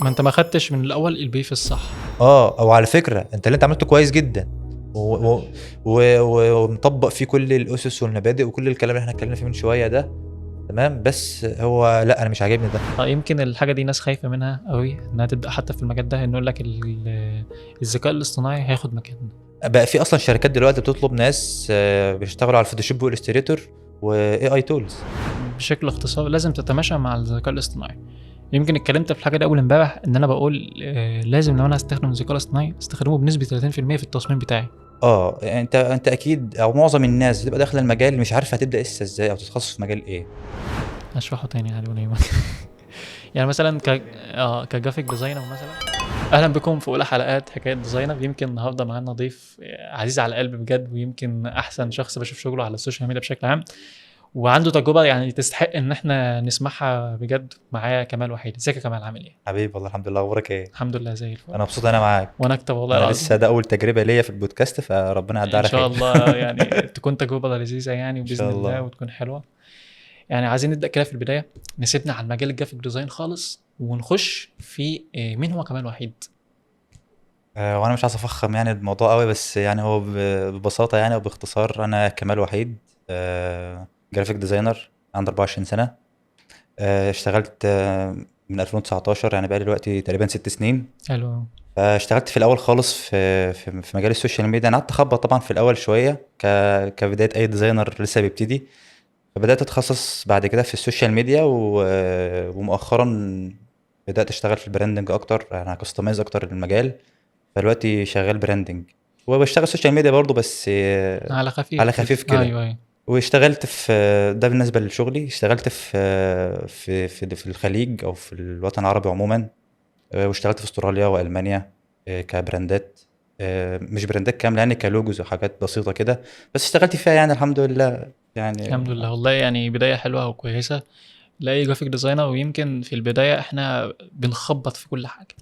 ما انت ما خدتش من الاول البيف الصح. او على فكره انت اللي انت عملته كويس جدا ومطبق فيه كل الاسس والمبادئ وكل الكلام اللي احنا اتكلمنا فيه من شويه ده، تمام. بس هو لا، انا مش عاجبني ده. يمكن الحاجه دي ناس خايفه منها قوي انها تبدا حتى في المجال ده، انه يقول لك الذكاء الاصطناعي هياخد مكاننا. بقى في اصلا شركات دلوقتي بتطلب ناس بيشتغلوا على الفوتوشوب والاستريتور واي اي تولز. بشكل اختصار لازم تتماشى مع الذكاء الاصطناعي. يمكن اتكلمت في الحاجه دي اول امبارح، ان انا بقول لازم لو انا هستخدم الذكاء الاصطناعي استخدمه بنسبه 30% في التصميم بتاعي. انت اكيد او معظم الناس بتبقى داخله المجال مش عارفه هتبدا لسه ازاي او تتخصص في مجال ايه. اشرحه تاني يعني ولا يهمك. يعني مثلا كجرافيك ديزاينر مثلا. اهلا بكم في اولى حلقات حكايه ديزاينر. يمكن النهارده معانا ضيف عزيز على القلب بجد، ويمكن احسن شخص بشوف شغله على السوشيال ميديا بشكل عام، وعنده تجربه يعني تستحق ان احنا نسمعها بجد. معايا كمال وحيد. ازيك يا كمال، عامل ايه؟ حبيبي والله الحمد لله، اخبارك ايه؟ الحمد لله زي الفل. انا مبسوط انا معاك. وانا اكتر والله انا العظيم. لسه ده اول تجربه ليا في البودكاست، فربنا يعدي ان على شاء خير. الله يعني تكون تجربه لذيذه يعني، ان وباذن شاء الله الله. وتكون حلوه. يعني عايزين نبدا كده في البدايه، نسيبنا عن مجال الجرافيك ديزاين خالص ونخش في مين هو كمال وحيد. وانا مش عايز افخم يعني الموضوع قوي، بس يعني هو ببساطه يعني وباختصار انا كمال وحيد، جرافيك ديزاينر عندي 24 سنه. اشتغلت من 2019، يعني بقى دلوقتي تقريبا 6 سنين. حلو. اشتغلت في الاول خالص في مجال السوشيال ميديا. انا قعدت اخبط طبعا في الاول شويه كبدايه اي ديزاينر لسه بيبتدي. فبدات اتخصص بعد كده في السوشيال ميديا ومؤخرا بدات اشتغل في البراندنج اكتر، انا كاستمايز اكتر للمجال. فدلوقتي شغال براندنج وبشتغل سوشيال ميديا برضو، بس على خفيف على كده. خفيف كده. ايوه ايوه. واشتغلت في ده بالنسبه لشغلي. اشتغلت في الخليج او في الوطن العربي عموما. واشتغلت في استراليا والمانيا كبراندات. مش براندات كامله يعني، كلوجوز وحاجات بسيطه كده، بس اشتغلت فيها يعني الحمد لله يعني. الحمد لله والله، يعني بدايه حلوه وكويسه لاي جرافيك ديزاينر. ويمكن في البدايه احنا بنخبط في كل حاجه.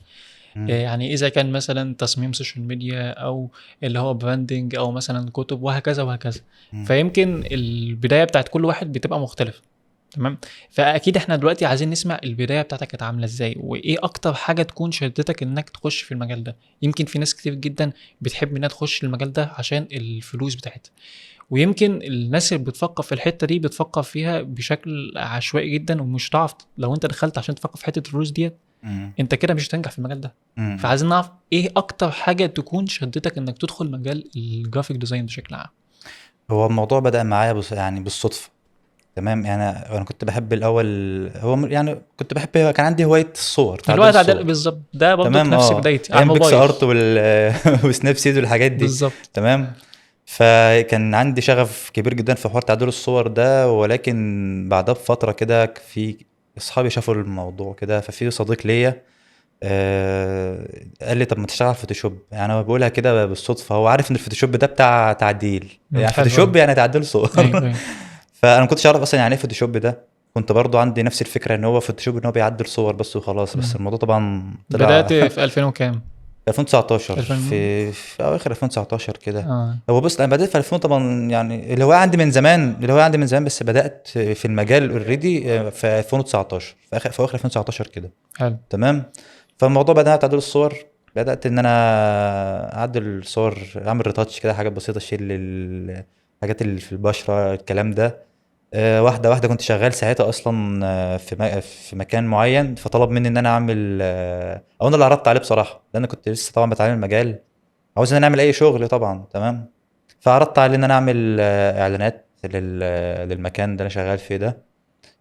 مم. يعني اذا كان مثلا تصميم سوشيال ميديا، او اللي هو براندنج، او مثلا كتب، وهكذا وهكذا. مم. فيمكن البدايه بتاعت كل واحد بتبقى مختلفه. تمام. فاكيد احنا دلوقتي عايزين نسمع البدايه بتاعتك كانت عامله ازاي، وايه اكتر حاجه تكون شدتك انك تخش في المجال ده. يمكن في ناس كتير جدا بتحب انها تخش المجال ده عشان الفلوس بتاعتها، ويمكن الناس اللي بتفكر في الحته دي بتفكر فيها بشكل عشوائي جدا، ومش هتعرف لو انت دخلت عشان تفكر في حته الفلوس ديت مم. انت كده مش هتنجح في المجال ده. مم. فعايزين نعرف ايه اكتر حاجه تكون شدتك انك تدخل مجال الجرافيك ديزاين بشكل عام. هو الموضوع بدأ معايا يعني بالصدفة. تمام، يعني أنا كنت بحب الأول. يعني كنت بحب، كان عندي هواية الصور، تعديل الوقت عدل الصور. بالظبط، ده برضو تمام، نفس بدايتي على أيام بيكس الموبايل. أرت وسناب سيد والحاجات دي. بالظبط. تمام. فكان عندي شغف كبير جدا في حوار تعديل الصور ده، ولكن بعدها بفترة كده في أصحابي شافوا الموضوع كده، ففي صديق ليا قال لي طب ما تشتغل على فوتوشوب. يعني انا بقولها كده بالصدفه، هو عارف ان الفوتوشوب ده بتاع تعديل، يعني حلو فوتوشوب أوي. يعني تعديل صور. ايوه ايوه. فانا ما كنتش اعرف اصلا يعني ايه فوتوشوب ده. كنت برضو عندي نفس الفكره ان هو فوتوشوب ان هو بيعدل صور بس وخلاص، بس مم. الموضوع طبعا طلع. بدأت في 2000 وكام؟ في 2019، 2000. في اواخر 2019 كده. اه. هو بص انا بدات في 2000 طبعا، يعني الهوايه عندي من زمان، الهوايه عندي من زمان، بس بدات في المجال اوريدي في 2019، في اواخر 2019 كده. حلو. تمام. فالموضوع بدأ تعديل الصور. بدأت إن أنا أعدل الصور، أعمل ريتاتش كده، حاجات بسيطة، أشيل الحاجات اللي في البشرة، الكلام ده. واحدة واحدة. كنت شغال ساعتها أصلا في مكان معين، فطلب مني إن أنا أعمل أو أنا اللي عرضت عليه بصراحة، لأن كنت لسه طبعا بتعلم المجال، عاوز إن أنا أعمل أي شغل طبعا. تمام. فعرضت عليه إن أنا أعمل إعلانات للمكان اللي أنا شغال فيه ده،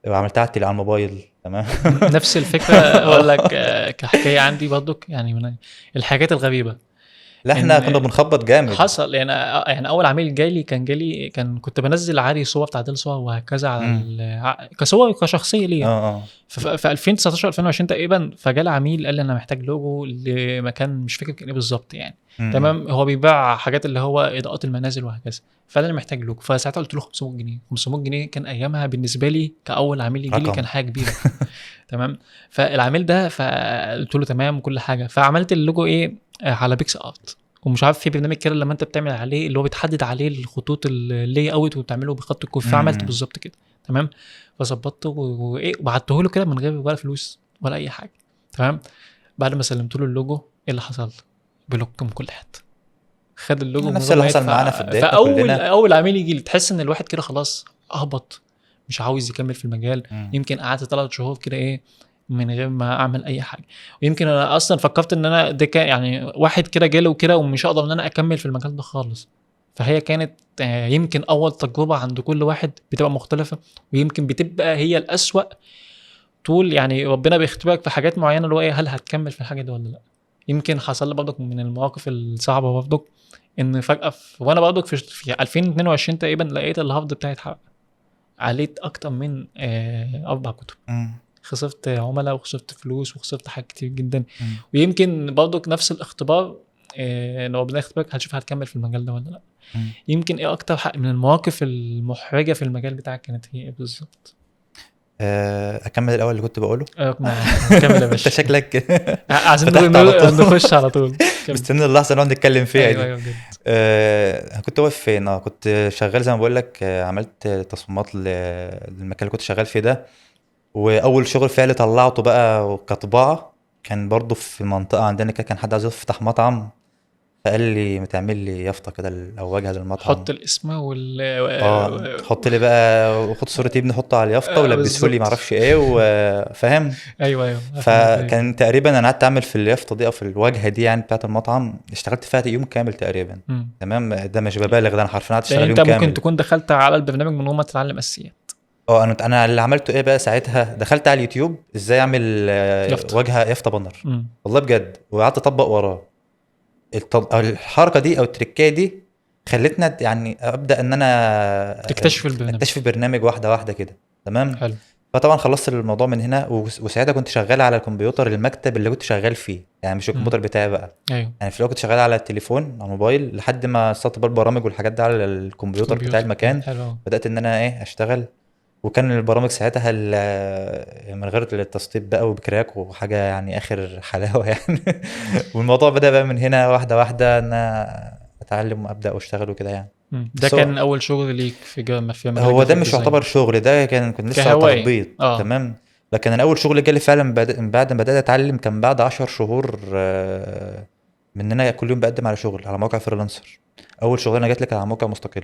وعملتها على الموبايل. تمام. نفس الفكره. اقول لك كحكايه عندي برضو، يعني من الحاجات الغريبه لا احنا كنا ان بنخبط جامد. حصل. يعني اول عميل جالي كان كنت بنزل عادي صور، تعديل صور وهكذا على امم. كصور كشخصيه ليا. اه. في 2019 2020 تقريبا، فجالي عميل قال لي انا محتاج لوجو لمكان مش فاكر كان ايه بالظبط يعني. امم. تمام. هو بيبيع حاجات اللي هو اضاءات المنازل وهكذا، فانا محتاج لوجو. فساعتها قلت له 500 جنيه. 500 جنيه كان ايامها بالنسبه لي كاول عميل يجي لي رقم. كان حاجه كبيره. تمام. فالعميل ده فقلت له تمام وكل حاجه. فعملت اللوجو ايه على بيكس ارت. ومش عارف في برنامج كده لما انت بتعمل عليه اللي هو بتحدد عليه الخطوط اللي اوت وبتعمله بخط الكوف، فعملت امم. بالظبط كده. تمام. فظبطته وايه وبعته له كده من غير ولا فلوس ولا اي حاجه. تمام. بعد ما سلمت له اللوجو ايه اللي حصل؟ بلوك من كل حته، خد اللوجو من نفس غير اللي ما حصل يدفع. معانا في بدايتنا فاول كلنا. اول عميل يجي لي تحس ان الواحد كده خلاص اهبط، مش عاوز يكمل في المجال. مم. يمكن قعدت 3 شهور كده ايه من غير ما اعمل اي حاجه. ويمكن انا اصلا فكرت ان انا ده كان يعني واحد كده جاله وكده ومش هقدر ان انا اكمل في المجال ده خالص. فهي كانت يمكن اول تجربه عند كل واحد بتبقى مختلفه، ويمكن بتبقى هي الاسوأ. طول يعني ربنا بيختبرك في حاجات معينه اللي هو ايه، هل هتكمل في الحاجه دي ولا لا. يمكن حصل لي برضك من المواقف الصعبه برضك ان فجاه وانا برضك في 2022 تقريبا لقيت الهارد بتاعي اتحرق، عليت اكتر من 4 كتب. مم. خسرت عملاء وخسرت فلوس وخسرت حاجات كتير جدا. مم. ويمكن برضك نفس الاختبار ان ربنا يختبرك هتشوف هتكمل في المجال ده ولا لا. مم. يمكن ايه اكتر من المواقف المحرجه في المجال بتاعك كانت هي ايه بالظبط؟ اكمل الاول اللي كنت بقوله. كمل يا انت باشا. شكلك عايزين فتحت على طول. نخش على طول. كمل. مستني اللحظه اللي نقعد نتكلم فيها ايوه دي. ايوه بجد. كنت واقف فين؟ كنت شغال زي ما بقول لك. عملت تصميمات للمكان اللي كنت شغال فيه ده. واول شغل فعلي طلعته بقى كطباعه كان برضو في منطقه عندنا كده، كان حد عايز يفتح مطعم، فقال لي ما تعمل لي يافطه كده او واجهه للمطعم. حط الاسم حط لي بقى وخد صورة ابني حطه على اليافطة ولبسه لي بالظبط. معرفش ايه وفاهم. ايوه ايوه افهم ازاي. فكان تقريبا انا قعدت اعمل في اليافطة دي او في الواجهة دي يعني بتاعة المطعم، اشتغلت فيها يوم كامل تقريبا. مم. تمام، ده مش ببالغ، ده انا حرفيا قعدت لان اشتغل انت يوم ممكن كامل. تكون دخلت على البرنامج من غير ما تتعلم اساسيات. انا اللي عملته ايه بقى ساعتها، دخلت على اليوتيوب ازاي اعمل يافطة. واجهة يافطة بانر. مم. والله بجد، وقعدت اطبق وراه. الحركة دي او التركية دي خلتنا يعني ابدا ان انا تكتشف البرنامج. اكتشف البرنامج واحده واحده كده. تمام. حلو. فطبعا خلصت الموضوع من هنا وساعتها كنت شغال على الكمبيوتر المكتب اللي كنت شغال فيه، يعني مش مم. الكمبيوتر بتاعي بقى. ايوه. يعني في الاول كنت شغال على التليفون على الموبايل لحد ما سطب البرامج والحاجات دي على الكمبيوتر بتاع كمبيوتر. المكان. حلو أوي. بدات ان انا ايه اشتغل. وكان البرامج ساعتها من غير التسطيب بقى وبكراك وحاجه يعني اخر حلاوه يعني. والموضوع بدا بقى من هنا واحده واحده ان انا اتعلم وابدا واشتغل وكده يعني. مم. ده بس كان اول شغل ليك في مجال هو ده الجرافيك مش يعتبر ديزاين شغل، ده كان لسه كهواية؟ تخبيط. اه. تمام. لكن انا اول شغل جالي فعلا بعد ما بدات اتعلم كان بعد 10 شهور من ان انا كل يوم بقدم على شغل على موقع فريلانسر. اول شغلانه جات لي كانت على موقع مستقل.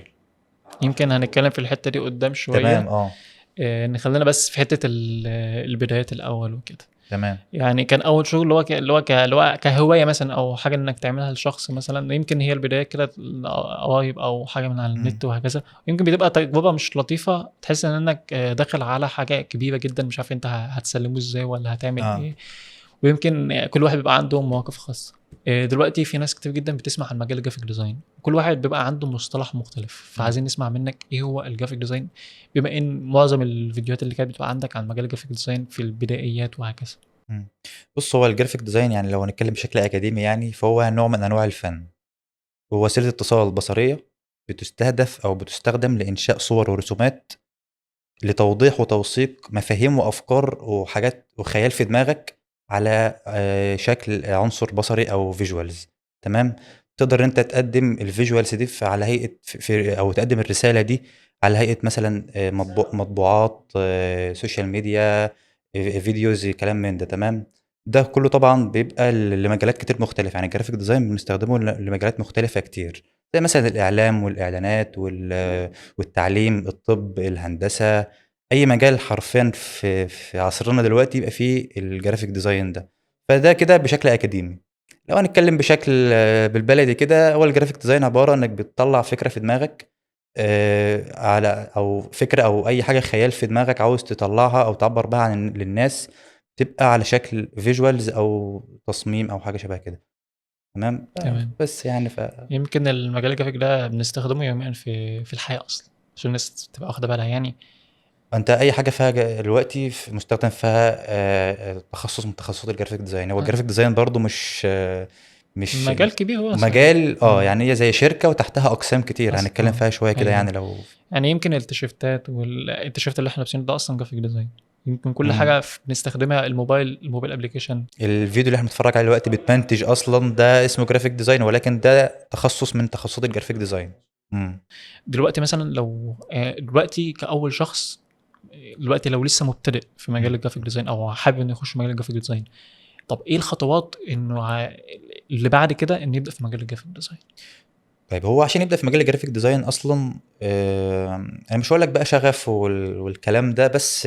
يمكن هنتكلم في الحتة دي قدام تمام. شوية. اه. نخلينا بس في حتة البدايات الأول وكده. تمام. يعني كان أول شغل اللي هو كهواية مثلا أو حاجة إنك تعملها لشخص مثلا. يمكن هي البداية كده قرايب أو حاجة من على مم. النت وهكذا. يمكن بتبقى تجربة مش لطيفة، تحس إنك داخل على حاجة كبيرة جدا، مش عارف أنت هتسلمه إزاي ولا هتعمل اه. إيه. ويمكن كل واحد بيبقى عنده مواقف خاصة. دلوقتي في ناس كتير جدا بتسمع عن مجال الجرافيك ديزاين، كل واحد بيبقى عنده مصطلح مختلف. مم. فعايزين نسمع منك ايه هو الجرافيك ديزاين، بما ان معظم الفيديوهات اللي كانت بتبقى عندك عن مجال الجرافيك ديزاين في البدايات وهكذا. مم. بص، هو الجرافيك ديزاين يعني لو هنتكلم بشكل اكاديمي يعني فهو نوع من انواع الفن. هو وسيله اتصال بصريه بتستهدف او بتستخدم لانشاء صور ورسومات لتوضيح وتوثيق مفاهيم وافكار وحاجات وخيال في دماغك على شكل عنصر بصري او فيجوالز. تمام. تقدر انت تقدم الفيجوالز دي على هيئه او تقدم الرساله دي على هيئه مثلا مطبوعات، سوشيال ميديا، فيديوز، كلام من ده. تمام. ده كله طبعا بيبقى لمجالات كتير مختلفه، يعني الجرافيك ديزاين بنستخدمه لمجالات مختلفه كتير، زي مثلا الاعلام والاعلانات والتعليم، الطب، الهندسه. اي مجال حرفيا في عصرنا دلوقتي يبقى فيه الجرافيك ديزاين ده. فده كده بشكل اكاديمي. لو هنتكلم بشكل بالبلدي كده، هو الجرافيك ديزاين عباره انك بتطلع فكره في دماغك، على او فكره او اي حاجه خيال في دماغك عاوز تطلعها او تعبر بها عن للناس، تبقى على شكل فيجوالز او تصميم او حاجه شبه كده. تمام. تمام. بس يعني يمكن المجال الجرافيك ده بنستخدمه يوميا في الحياة اصلا، عشان الناس تبقى واخدة بالها يعني. انت اي حاجه فيها دلوقتي مستخدم فيها تخصص من تخصصات الجرافيك ديزاين. هو آه، الجرافيك ديزاين برضو مش مجال كبير واسع يعني. مجال، يعني هي زي شركه وتحتها اقسام كتير هنتكلم فيها شويه كده ايوه. يعني لو. يعني يمكن التيشيرتات والتيشيرت اللي احنا لابسينه ده اصلا جرافيك ديزاين. يمكن كل مم. حاجه بنستخدمها، الموبايل ابلكيشن. الفيديو اللي احنا بنتفرج عليه دلوقتي بتمنتج اصلا، ده اسمه جرافيك ديزاين، ولكن ده تخصص من تخصصات الجرافيك ديزاين. مم. دلوقتي مثلا لو دلوقتي كاول شخص، دلوقتي لو لسه مبتدئ في مجال مم. الجرافيك ديزاين او حابب انه يخش مجال الجرافيك ديزاين، طب ايه الخطوات انه اللي بعد كده ان يبدا في مجال الجرافيك ديزاين؟ طيب هو عشان يبدأ في مجال الجرافيك ديزاين أصلا، أنا مش هقول لك بقى شغف والكلام ده، بس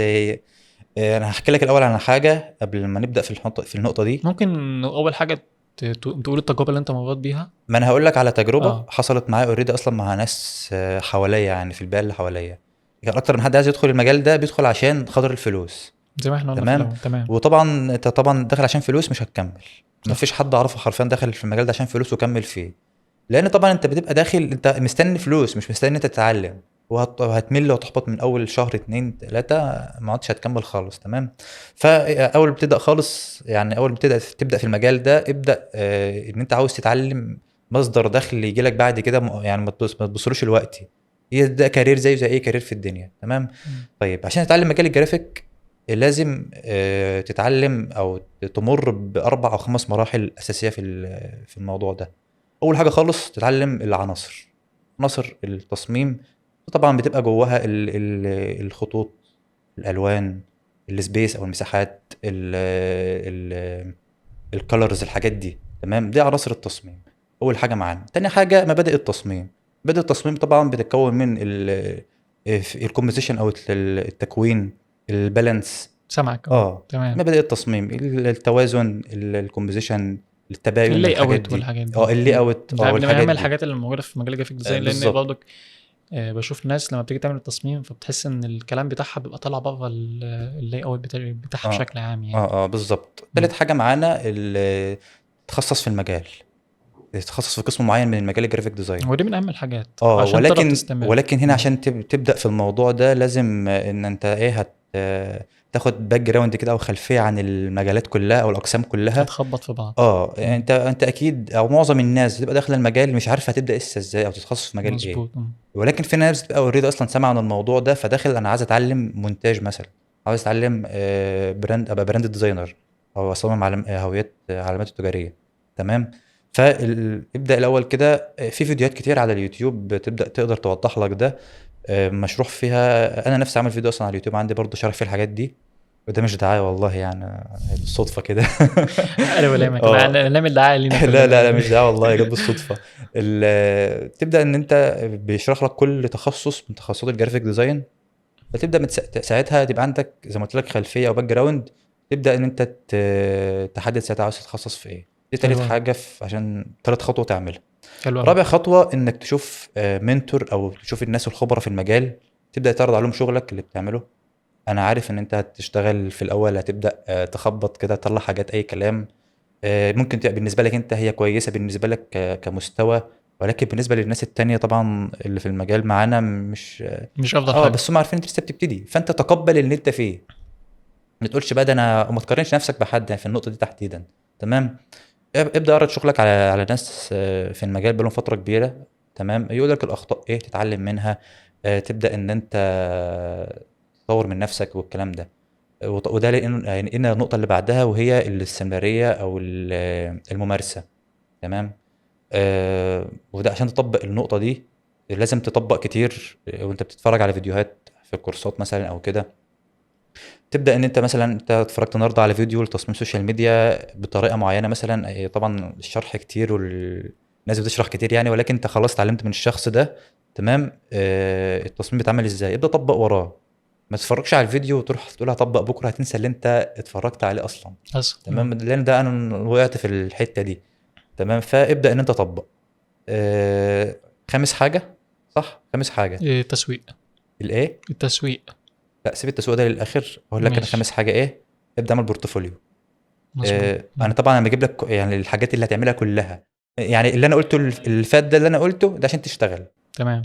أنا هحكي لك الأول عن حاجة قبل ما نبدأ في النقطة دي. ممكن اول حاجه تقول التجربه اللي انت مريت بيها. ما أنا هقول لك على تجربة اه حصلت معايا اوريدي أصلا مع ناس حواليا، يعني في البيئة اللي حواليا. كان أكتر من حد عايز يدخل المجال ده بيدخل عشان خاطر الفلوس. زي ما احنا قلنا في تمام. الاول. تمام. وطبعا انت طبعا داخل عشان فلوس مش هتكمل. صح. مفيش حد اعرفه حرفيا داخل في المجال ده عشان فلوس وكمل فيه. لان طبعا انت بتبقى داخل انت مستني فلوس، مش مستني انت تتعلم. وهتمل وتحبط من اول شهر 2 3، ما عادش هتكمل خالص. تمام. فاول ما بتبدا خالص، يعني اول ما تبدا في المجال ده، ابدا ان انت عاوز تتعلم مصدر دخل يجي لك بعد كده، يعني ما تبصلوش الوقتي. هي ده كارير زي اي كارير في الدنيا. تمام. طيب عشان تتعلم مجال الجرافيك لازم تتعلم او تمر باربع او خمس مراحل اساسيه في الموضوع ده. اول حاجه خالص تتعلم عناصر التصميم. طبعا بتبقى جواها الخطوط، الالوان، السبيس او المساحات، الكالرز، الحاجات دي. تمام. دي عناصر التصميم اول حاجه معانا. تاني حاجه مبادئ التصميم. مبادئ التصميم طبعا بتتكون من الكومبوزيشن او التكوين، البالانس. سامعك. اه تمام. مبادئ التصميم، التوازن، الكومبوزيشن، التباين، اللاي الحاجات اوت دي. والحاجات دي. اللي اوت ده من والحاجات اهم دي. الحاجات اللي موجوده في مجال الجرافيك ديزاين، لان بالظبط. برضك بشوف ناس لما بتيجي تعمل التصميم فبتحس ان الكلام بتاعها بيبقى طالع بره اللاي اوت بتاعها اه بشكل عام يعني. بالظبط. مم. تالت حاجه معانا تخصص في المجال، تخصص في قسم معين من المجال الجرافيك ديزاين. ودي من اهم الحاجات عشان تقدر ولكن تستمر. هنا مم. عشان تبدا في الموضوع ده لازم ان انت تاخد باك جراوند كده او خلفيه عن المجالات كلها او الاقسام كلها. هتخبط في بعض. يعني مم. انت اكيد او معظم الناس بتبقى داخله المجال مش عارفه هتبدا لسه ازاي او تتخصص في مجال ايه. مظبوط. مم. ولكن في ناس بتبقى اوريدي اصلا سامعه عن الموضوع ده، فداخل انا عايز اتعلم مونتاج مثلا، عاوز اتعلم براند، ابقى براند ديزاينر، او اصمم علامات التجاريه. تمام. فابدا الاول كده في فيديوهات كتير على اليوتيوب بتبدا تقدر توضح لك ده. مشروح فيها. انا نفسي عامل فيديو اصلا على اليوتيوب عندي برضه شرح فيه الحاجات دي. وده مش دعايه والله، يعني بالصدفه كده. انا ولا يهمك، اه نعمل دعايه لينا لا كلنا لا لا يعني. مش دعايه والله، جت بالصدفه. تبدا ان انت بيشرح لك كل تخصص من تخصصات الجرافيك ديزاين. فتبدا ساعتها تبقى عندك زي ما قلت لك خلفيه او باك جراوند. تبدا ان انت تحدد ساعتها عاوز تتخصص في ايه. دي تالت حلو أوي. حاجه عشان تالت خطوه تعملها. حلو قوي. رابع خطوه انك تشوف منتور او تشوف الناس الخبراء في المجال. تبدا تعرض عليهم شغلك اللي بتعمله. انا عارف ان انت هتشتغل في الاول، هتبدا تخبط كده تطلع حاجات اي كلام. ممكن تبقى بالنسبه لك انت هي كويسه بالنسبه لك كمستوى. ولكن بالنسبه للناس التانية طبعا اللي في المجال معانا مش افضل حاجه. بس هم عارفين انت لسه بتبتدي، فانت تقبل اللي انت فيه. ما تقولش بقى ده انا، وما تقارنش نفسك بحد يعني في النقطه دي تحديدا. تمام. ابدا اعرض شغلك على ناس في المجال بقالهم فتره كبيره. تمام. يقول لك الاخطاء ايه تتعلم منها. تبدا ان انت تطور من نفسك والكلام ده. وده لان النقطه اللي بعدها وهي الاستمراريه او الممارسه. تمام. وده عشان تطبق النقطه دي لازم تطبق كتير. وانت بتتفرج على فيديوهات في الكورسات مثلا او كده. تبدا ان انت مثلا انت اتفرجت النهارده على فيديو لتصميم سوشيال ميديا بطريقه معينه مثلا. طبعا الشرح كتير والناس بتشرح كتير يعني، ولكن انت خلاص اتعلمت من الشخص ده. تمام. التصميم بيتعمل ازاي، ابدا طبق وراه. ما تتفرجش على الفيديو وتروح تقول هطبق بكره، هتنسى اللي انت اتفرجت عليه اصلا. تمام. لان ده انا وقعت في الحته دي. تمام. فابدا ان انت تطبق. خامس حاجه. صح، خامس حاجه. التسويق. الايه؟ التسويق. لا سيب التسويق ده للاخر، اقول لك انا ماشي. خامس حاجه ايه. ابدا اعمل بورتفوليو. مظبوط. انا طبعا انا بجيب لك يعني الحاجات اللي هتعملها كلها. يعني اللي انا قلته اللي فات ده اللي انا قلته ده عشان تشتغل، تمام.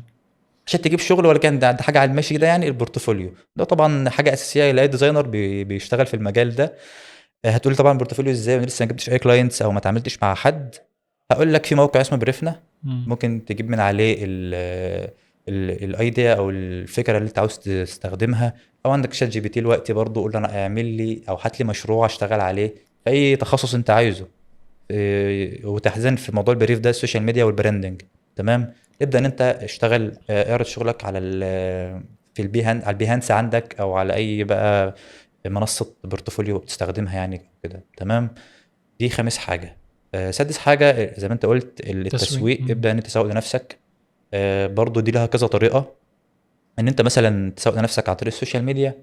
عشان تجيب شغل. ولا كان ده حاجه على الماشي ده، يعني البورتفوليو ده طبعا حاجه اساسيه لاي ديزاينر بيشتغل في المجال ده. هتقول لي طبعا البورتفوليو ازاي وانا لسه ما جبتش اي كلاينتس او ما اتعاملتش مع حد. هقول لك في موقع اسمه بريفنا. مم. ممكن تجيب من عليه الايديا او الفكره اللي انت عاوز تستخدمها. او عندك شات جي بي تي دلوقتي برضه، قول له انا اعمل لي او هات لي مشروع اشتغل عليه في اي تخصص انت عايزه. وتحديدا في موضوع البريف ده السوشيال ميديا والبراندنج. تمام. ابدا ان انت اشتغل. اعرض شغلك على في على البيهانس عندك او على اي بقى منصه بورتفوليو بتستخدمها يعني كده. تمام. دي خامس حاجه. سادس حاجه زي ما انت قلت التسويق. تسويق. ابدا ان انت تسوق لنفسك. برضو دي لها كذا طريقه. ان انت مثلا تسوق لنفسك عن طريق السوشيال ميديا.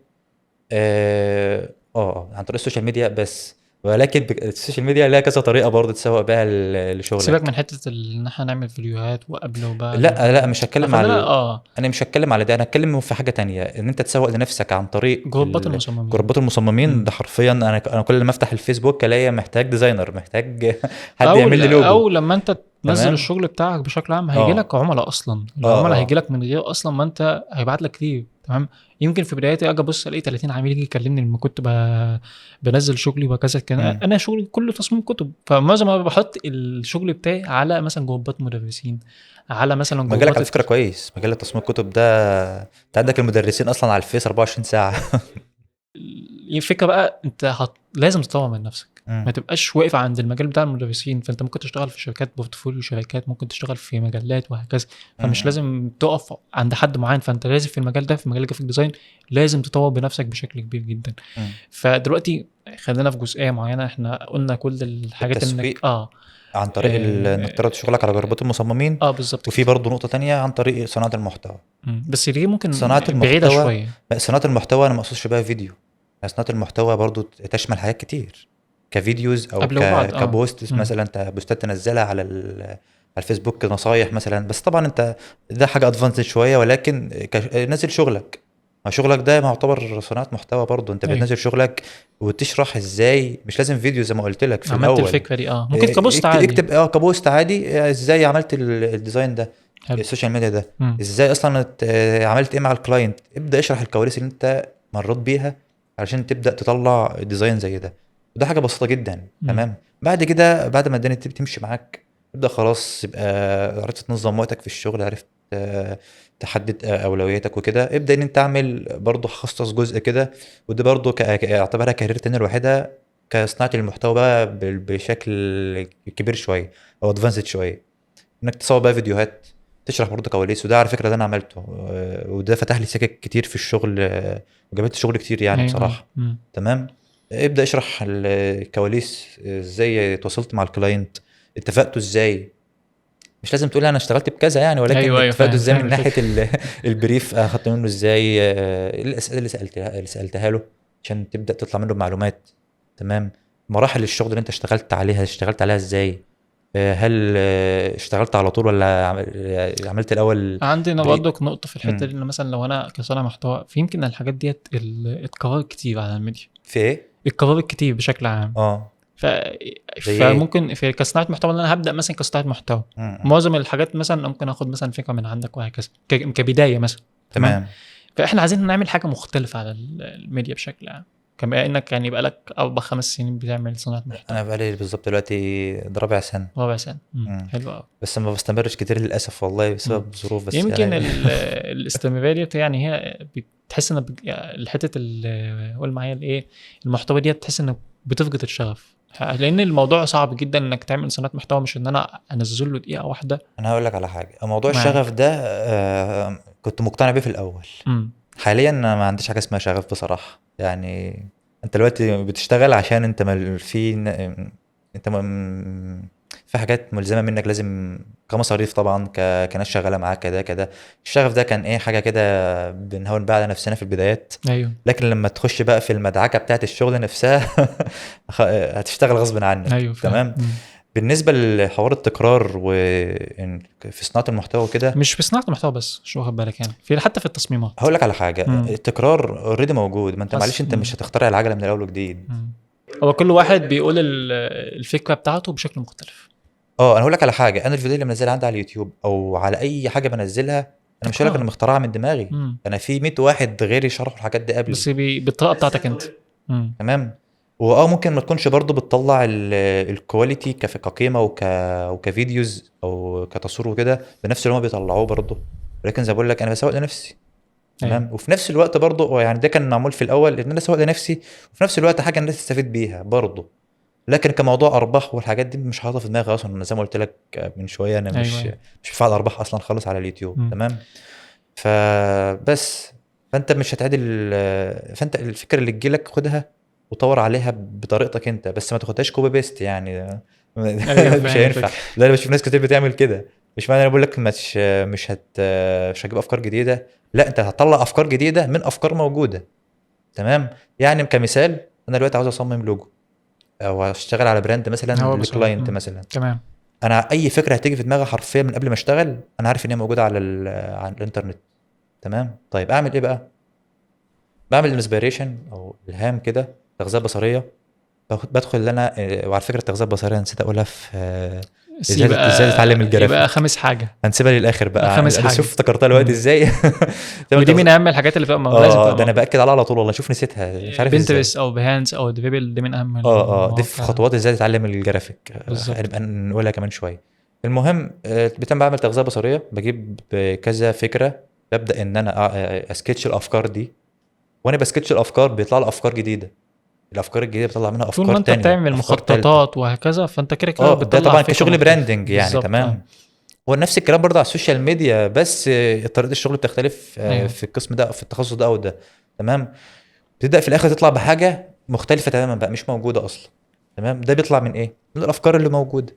عن طريق السوشيال ميديا بس. ولكن السوشيال ميديا لها كذا طريقه برضو تسوق بيها سيبك لشغلك. من حته ان احنا نعمل فيديوهات وقبل وبعد لا مش هتكلم خلينا على. انا مش هتكلم على ده، انا هتكلم في حاجه تانية. ان انت تسوق لنفسك عن طريق جروبات المصممين. جروبات المصممين. مم. ده حرفيا انا كل ما افتح الفيسبوك الاقي محتاج ديزاينر، محتاج حد او يعمل لي لوجو. او لما انت تنزل تمام. الشغل بتاعك بشكل عام هيجي اه لك عملاء اصلا، اه العملاء هيجي اه لك من غير اصلا ما انت هيبعت لك كتير. تمام. يمكن في بدايتي اجي ابص الاقي 30 عميل يجي يكلمني لما كنت بنزل شغلي وكذا. كان مم. انا شغلي كله تصميم كتب، فمعظم ما بحط الشغل بتاعي على مثلا جروبات مدرسين، على مثلا مجالك جروبات على فكره كويس، مجال تصميم الكتب ده. انت عندك المدرسين اصلا على الفيس 24 ساعه. الفكره بقى انت لازم تطور من نفسك، مم. ما تبقاش واقف عند المجال بتاع المدرسين. فانت ممكن تشتغل في شركات بورتفوليو شركات، ممكن تشتغل في مجلات وهكذا. فمش مم. لازم تقف عند حد معين، فانت لازم في المجال ده، في مجال الجرافيك ديزاين لازم تطور بنفسك بشكل كبير جدا. مم. فدلوقتي خلينا في جزئيه معينه، احنا قلنا كل الحاجات انك التسويق عن طريق انك تعرض شغلك على جروبات المصممين. بالظبط وفي كده. برضه نقطه تانية عن طريق صناعه المحتوى. بس دي ممكن صناعة بعيده المحتوى. شويه. صناعة المحتوى أنا ما أقصدش بقى فيديو. يعني صناعة المحتوى برضو تشمل حاجات كتير، كفيديوز أو قبل وبعد كبوست. مثلا أنت بوستات تنزلها على على الفيسبوك، نصايح مثلا. بس طبعا أنت ده حاجة أدفانسد شوية، ولكن نزل شغلك. ما شغلك ده معتبر صناعة محتوى برضو. أنت ايوه بتنزل شغلك وتشرح إزاي. مش لازم فيديو زي ما قلت لك في عملت الأول. الفكره دي ممكن كبوست عادي. اكتب كبوست عادي. إزاي عملت الديزاين ده، حلو. السوشيال ميديا ده. مم. ازاي اصلا عملت ايه مع الكلاينت. ابدا اشرح الكواليس اللي انت مريت بيها علشان تبدا تطلع ديزاين زي ده. وده حاجه بسيطه جدا. تمام. بعد كده بعد ما الدنيا تمشي معاك، ابدا خلاص يبقى عرفت تنظم وقتك في الشغل، عرفت تحدد اولوياتك وكده. ابدا ان انت تعمل برضه خصص جزء كده. وده برضه اعتبرها كارير تاني لوحدها، كصناعه المحتوى بقى بشكل كبير شويه او ادفانسد شويه. انك تصور بقى فيديوهات، تشرح برضه كواليس. وده على فكره ده انا عملته. وده فتح لي سكك كتير في الشغل. وجابت شغل كتير يعني ايوه بصراحه. تمام. ابدا اشرح الكواليس. ازاي تواصلت مع الكلاينت، اتفقتوا ازاي. مش لازم تقول انا اشتغلت بكذا يعني، ولكن ايوه اتفقتوا فاهم ازاي فاهم من ناحيه الفكره. البريف اخدت منه ازاي. ايه الاسئله اللي سالتها له عشان تبدا تطلع منه بمعلومات. تمام. مراحل الشغل اللي انت اشتغلت عليها ازاي. هل اشتغلت على طول ولا عملت الاول عندنا بريك. برضك نقطة في الحتة دي، إن مثلا لو أنا كصانع محتوى، في يمكن الحاجات ديت اتكررت كتير على الميديا، في ايه اتكررت كتير بشكل عام. اه ف... زي ايه. فممكن في كصناعة محتوى إن أنا هبدأ مثلا كصناعة محتوى، م. معظم الحاجات مثلا ممكن آخد مثلا فكرة من عندك وهكذا كبداية مثلا. تمام. تمام. فإحنا عايزين نعمل حاجة مختلفة على الميديا بشكل عام، كما إنك يعني بقالك 4-5 سنين بتعمل صناعة محتوى. انا بقالي بالظبط دلوقتي ده رابع سنه. ربع سنة. م. حلو أوي. بس ما بستمرش كتير للاسف والله بسبب ظروف. بس يمكن يعني الاستمرارية دي يعني هي بتحس ان يعني حته قول معايا الايه، المحتوى دي بتحس انك بتفقد الشغف، لان الموضوع صعب جدا انك تعمل صناعه محتوى، مش ان انا انزل له دقيقه واحده. انا هقول لك على حاجه. موضوع الشغف معاك. ده كنت مقتنع بيه في الاول. امم حاليا انا ما عنديش حاجه اسمها شغف بصراحه يعني. انت دلوقتي بتشتغل عشان انت انت في حاجات ملزمه منك لازم، كمصاريف طبعا، كناس شغاله معاك كده كده. الشغف ده كان ايه، حاجه كده بنهون بقى على نفسنا في البدايات. ايوه لكن لما تخش بقى في المدعكه بتاعت الشغل نفسها هتشتغل غصب عنك. ايوه فاهم. تمام. بالنسبه لحوار التكرار في صناعه المحتوى وكده، مش في صناعه المحتوى بس، شو واخد بالك يعني في حتى في التصميمات. هقول لك على حاجه. امم التكرار اوريدي موجود. ما انت معلش انت مش هتخترع العجله من الاول وجديد. هو كل واحد بيقول الفكره بتاعته بشكل مختلف. انا هقول لك على حاجه. انا الفيديو اللي منزلها عندي على اليوتيوب او على اي حاجه بنزلها، انا مش هقول لك انا تكرار. مخترعها من دماغي. انا في 100 واحد غيري شرحوا الحاجات دي قبلي. بس بالطريقه بتاعتك انت. تمام. ممكن ما تكونش برضو بتطلع الكواليتي كقيمه وكفيديوز او كتصوير وكده بنفس اللي هم بيطلعوه برضو. ولكن زي ما بقول لك انا بسوق لنفسي. تمام. ايوه وفي نفس الوقت برضو يعني ده كان معمول في الاول ان انا اسوق لنفسي، وفي نفس الوقت حاجه الناس تستفيد بيها برضو. لكن كموضوع ارباح والحاجات دي مش حاططها في دماغي اصلا. انا زي ما قلت لك من شويه انا ايوه ايوه. مش بفعل ارباح اصلا خالص على اليوتيوب. مم. تمام. فبس. فانت مش هتعدل. فانت الفكره اللي تجيلك خدها وطور عليها بطريقتك انت، بس ما تاخدهاش كوبي بيست يعني. ايوه مش فاهم هينفع. الفكره. لا انا بشوف ناس كتير بتعمل كده. مش معنى انا بقول لك مش هتجيب افكار جديده، لا انت هتطلع افكار جديده من افكار موجوده. تمام. يعني كمثال انا دلوقتي عاوز اصمم لوجو او اشتغل على براند مثلا هو بصراحه لكلاينت مثلا. تمام. انا اي فكره هتيجي في دماغي حرفيا من قبل ما اشتغل انا عارف ان هي موجوده على الانترنت. تمام. طيب اعمل ايه بقى؟ بعمل انسبيريشن او الهام كده، تغذيه بصريه. بدخل ان انا وعلى فكره التغذيه البصريه نسيت اقولها في بس ازاي تتعلم يبقى الجرافيك. خامس حاجه. هنسيبها للاخر يبقى بقى. خامس انا شوف حاجه. افتكرتها دلوقتي امم ازاي. تعمل ودي من تغذيه. اهم الحاجات اللي بقى لازم تبقى ده انا موجوده. باكد عليها على طول والله، شوف نسيتها مش عارف ازاي. بنترست او بيهانس او ديفيبل دي من اهم دي في المواقع. خطوات ازاي تتعلم الجرافيك. بالظبط. هنبقى نقولها كمان شويه. المهم بعمل تغذيه بصريه، بجيب كذا فكره، ببدا ان انا اسكتش الافكار دي. وانا بسكتش الافكار بيطلع لي افكار جديده. الافكار الجديده بيطلع منها طول افكار ما انت تانية، بتعمل افكار تالتة. مخططات وهكذا فانت كده كده ده بتطلع طبعا فكره كشغل مختلفه. براندنج يعني. بالظبط اه. تمام. هو نفس الكلام برضه على السوشيال ميديا، بس طريقه الشغل بتختلف ايوه في القسم ده او في التخصص ده او ده. تمام. تبدا في الاخر تطلع بحاجه مختلفه تماما بقى، مش موجوده اصلا. تمام. ده بيطلع من ايه؟ من الافكار اللي موجوده.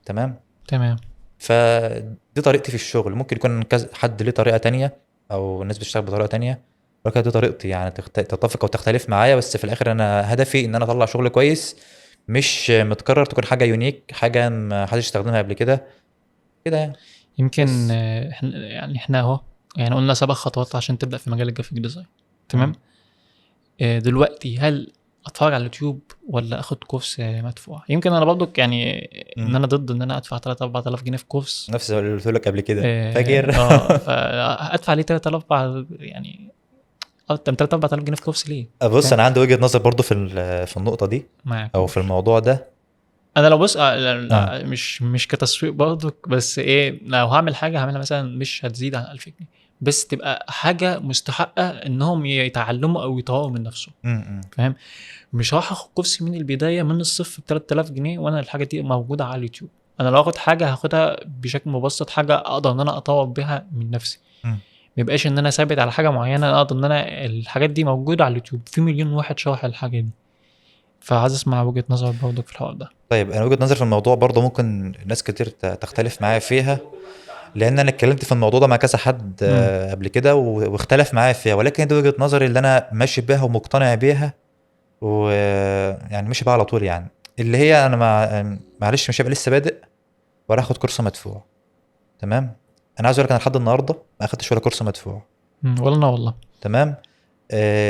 تمام. تمام. فدي طريقتي في الشغل. ممكن يكون كذا حد ليه طريقه تانية او الناس بتشتغل بطريقه تانية، ولكن دي طريقتي يعني. تتفق او تختلف معايا، بس في الاخر انا هدفي ان انا اطلع شغل كويس مش متكرر، تكون حاجه يونيك، حاجه ما حدش استخدمها قبل كده كده يعني. يمكن بس احنا اهو يعني قلنا 7 خطوات عشان تبدا في مجال الجرافيك ديزاين. مم. تمام. دلوقتي هل اتفرج على اليوتيوب ولا اخد كورس مدفوع؟ يمكن انا برضو يعني ان مم. انا ضد ان انا ادفع 3 4000 جنيه في كورس. نفس اللي قلت لك قبل كده فاكر. فادفع ليه 3000 يعني 3 4000 جنيه في كورس ليه؟ بص فاهم انا عندي وجهة نظر برضو في النقطة دي معاك او قول. في الموضوع ده. انا لو بص اه. لا مش كتسويق برضك، بس ايه لو هعمل حاجه هعملها مثلا مش هتزيد عن 1000 جنيه، بس تبقى حاجه مستحقه انهم يتعلموا او يطوروا من نفسهم. امم. فاهم. مش هروح اخد كورس من البدايه من الصفر ب 3000 جنيه وانا الحاجه دي موجوده على اليوتيوب. انا لو اخد حاجه هاخدها بشكل مبسط، حاجه اقدر ان انا اطور بيها من نفسي. امم. ما يبقاش ان انا ثابت على حاجه معينه، انا اقدر ان انا الحاجات دي موجوده على اليوتيوب في مليون واحد شرح الحاجه دي. فعايز اسمع وجهه نظر برضك في الحوار ده. طيب انا وجهة نظري في الموضوع برضو ممكن ناس كتير تختلف معايا فيها، لان انا اتكلمت في الموضوع ده مع كذا حد امم قبل كده واختلف معايا فيها، ولكن دي وجهة نظري اللي انا ماشي بيها ومقتنع بيها، ويعني ماشي بيها على طول يعني. اللي هي انا معلش مش هبقى لسه بادئ ولا اخد كورس مدفوع. تمام. انا عايز اقول لك انا لحد النهارده ما اخدتش ولا كورس مدفوع. ولا انا والله. تمام.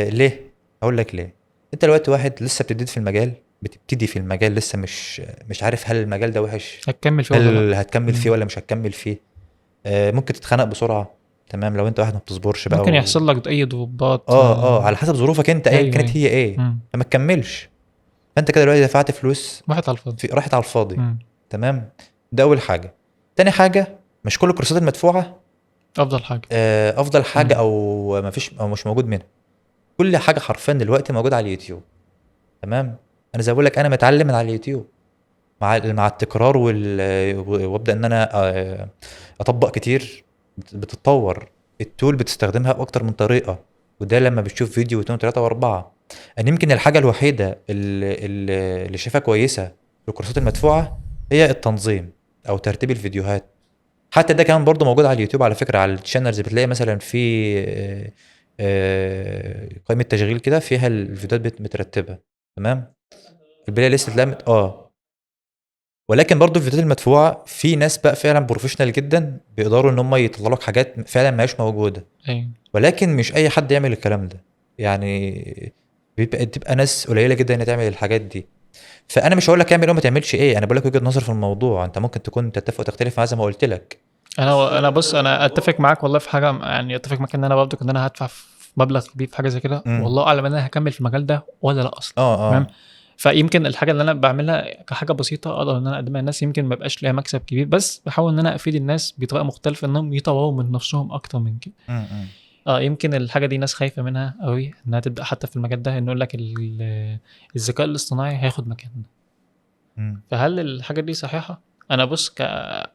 ليه؟ اقول لك ليه. انت دلوقتي واحد لسه بتبتدي في المجال لسه مش عارف هل المجال ده وحش، هتكمل فيه ولا لا. هل هتكمل فيه مم. ولا مش هتكمل فيه. ممكن تتخنق بسرعه. تمام. لو انت واحد ما بتصبرش بقى ممكن يحصل لك اي ضربات على حسب ظروفك انت ايا ايوه كانت ايوه. هي ايه. مم. فما تكملش. فانت كده دلوقتي دفعت فلوس واحد على الفاضي. راحت على الفاضي. مم. تمام. ده اول حاجه. تاني حاجه، مش كل الكورسات المدفوعه افضل حاجه. افضل حاجه مم. او ما فيش او مش موجود منها. كل حاجه حرفيا دلوقتي موجوده على اليوتيوب. تمام. انا زي ما بقول لك انا متعلم من على اليوتيوب مع التكرار وابدا ان انا اطبق كتير. بتتطور التول، بتستخدمها باكتر من طريقه. وده لما بتشوف فيديو واثنين وثلاثه واربعه. انا يمكن الحاجه الوحيده اللي شايفها كويسه في الكورسات المدفوعه هي التنظيم او ترتيب الفيديوهات. حتى ده كمان برضو موجود على اليوتيوب على فكره، على الشانلز بتلاقي مثلا في قائمه تشغيل كده فيها الفيديوهات مترتبه. تمام. البلاي ليست تلاقي ولكن برضو الفيديوهات المدفوعه في ناس بقى فعلا بروفيشنال جدا بيقدروا ان هم يطلعوا لك حاجات فعلا ما هيش موجوده. ايوه ولكن مش اي حد يعمل الكلام ده يعني. تبقى ناس قليله جدا ان تعمل الحاجات دي. فانا مش هقول لك اعمل او ما تعملش ايه، انا بقول لك وجهه نظر في الموضوع. انت ممكن تكون تتفق وتختلف معايا زي ما قلت لك. انا بص انا اتفق معاك والله في حاجه، يعني اتفق معاك ان انا برضك ان انا هدفع في مبلغ كبير في حاجه زي كده، امم. والله اعلم ان انا هكمل في المجال ده ولا لا اصلا. تمام. اه. فيمكن الحاجه اللي انا بعملها كحاجه بسيطه اقدر ان انا اقدمها للناس يمكن ما يبقاش ليها مكسب كبير، بس بحاول ان انا افيد الناس بطريقه مختلفه انهم يطوروا من نفسهم اكتر من كده. امم. يمكن الحاجه دي ناس خايفه منها قوي انها تبدا حتى في المجال ده، انه يقول لك الذكاء الاصطناعي هياخد مكاننا. امم. فهل الحاجه دي صحيحه؟ انا بص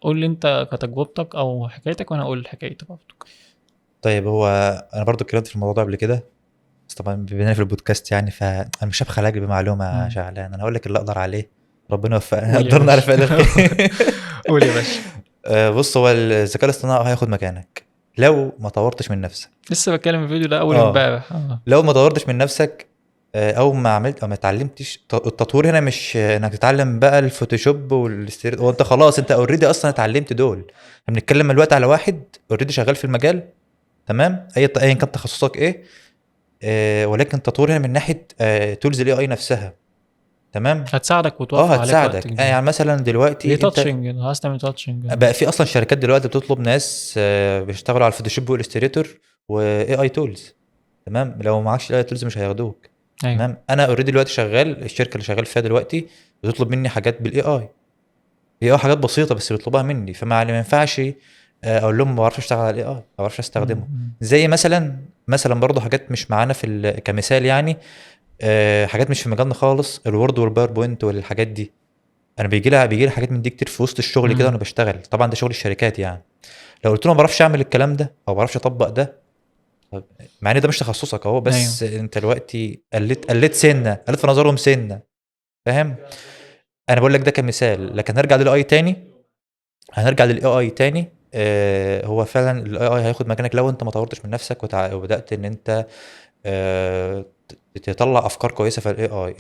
قول لي انت كتجربتك او حكايتك وانا اقول حكايتي برضه. طيب هو انا برضو اتكلمت في الموضوع ده قبل كده. بس طبعا بما في البودكاست يعني، فانا مش هبخل اجيب بمعلومه مم. شعلان، انا هقول لك اللي اقدر عليه. ربنا يوفقنا قول يا قدرنا على باشا. فعل الخير. قول يا باشا. بص، هو الذكاء الاصطناعي هياخد مكانك لو ما طورتش من نفسك. لسه بتكلم الفيديو ده اول اه امبارح. لو ما طورتش من نفسك، او ما عملت او ما اتعلمتش. التطوير هنا مش انك تتعلم بقى الفوتوشوب والاستيريد، هو انت خلاص انت اوريدي اصلا اتعلمت دول. احنا بنتكلم دلوقتي على واحد اوريدي شغال في المجال، تمام، ايا كان تخصصك ايه. ولكن التطوير هنا من ناحيه تولز الاي اي نفسها، تمام. هتساعدك وتوفر عليك وقت هتساعدك، كبير. يعني مثلا دلوقتي انت ريتاتشنج، لو عايز تعمل تاتشنج. بقى في اصلا شركات دلوقتي بتطلب ناس بيشتغلوا على الفوتوشوب والاستريتور واي اي تولز، تمام. لو معكش الاي اي تولز مش هياخدوك، ايوه. تمام. انا اوريدي دلوقتي شغال، الشركه اللي شغال فيها دلوقتي بتطلب مني حاجات بالاي اي. هي حاجات بسيطه بس بيطلبوها مني، ما ينفعش اقول لهم ما بعرفش اشتغل على الاي اي، ما بعرفش استخدمه. مم. زي مثلا برضه حاجات مش معانا كمثال يعني. حاجات مش في مجالنا خالص، الوورد والباوربوينت والحاجات دي. انا بيجي لي حاجات من دي كتير في وسط الشغل كده مم. وانا بشتغل، طبعا ده شغل الشركات يعني. لو قلت لهم ما بعرفش اعمل الكلام ده او ما بعرفش اطبق ده، طب مع ان ده مش تخصصك اهو، ايوه. بس انت دلوقتي قلت في نظرهم سنه، فاهم. انا بقول لك ده كمثال، لكن هنرجع للاي اي تاني. هو فعلا الاي اي هياخد مكانك لو انت ما طورتش من نفسك وبدات ان انت تطلع افكار كويسه في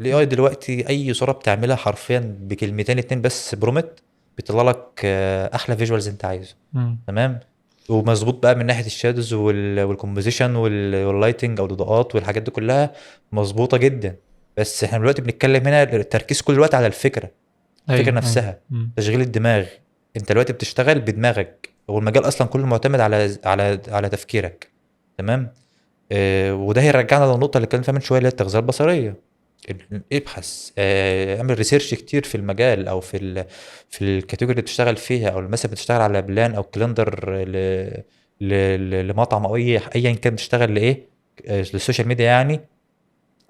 الاي اي دلوقتي. اي صوره بتعملها حرفيا بكلمتين اتنين بس برومت، بيطلع لك احلى فيجوالز انت عايزه، مم. تمام. ومظبوط بقى من ناحيه الشادوز والكومبوزيشن واللايتنج او الاضاءات والحاجات دي كلها مظبوطه جدا. بس احنا دلوقتي بنتكلم هنا التركيز كل الوقت على الفكره ايوه. ايوه. نفسها، مم. تشغيل الدماغ. انت دلوقتي بتشتغل بدماغك، والمجال اصلا كله معتمد على تفكيرك، تمام. وده هيرجعنا للنقطه اللي اتكلمنا فيها من شويه، اللي هي التغذيه البصريه. ابحث، اعمل ريسيرش كتير في المجال او في الكاتيجوري اللي بتشتغل فيها، او مثلا بتشتغل على بلان او كالندر لمطعم او ايا كان بتشتغل لايه، للسوشيال ميديا يعني.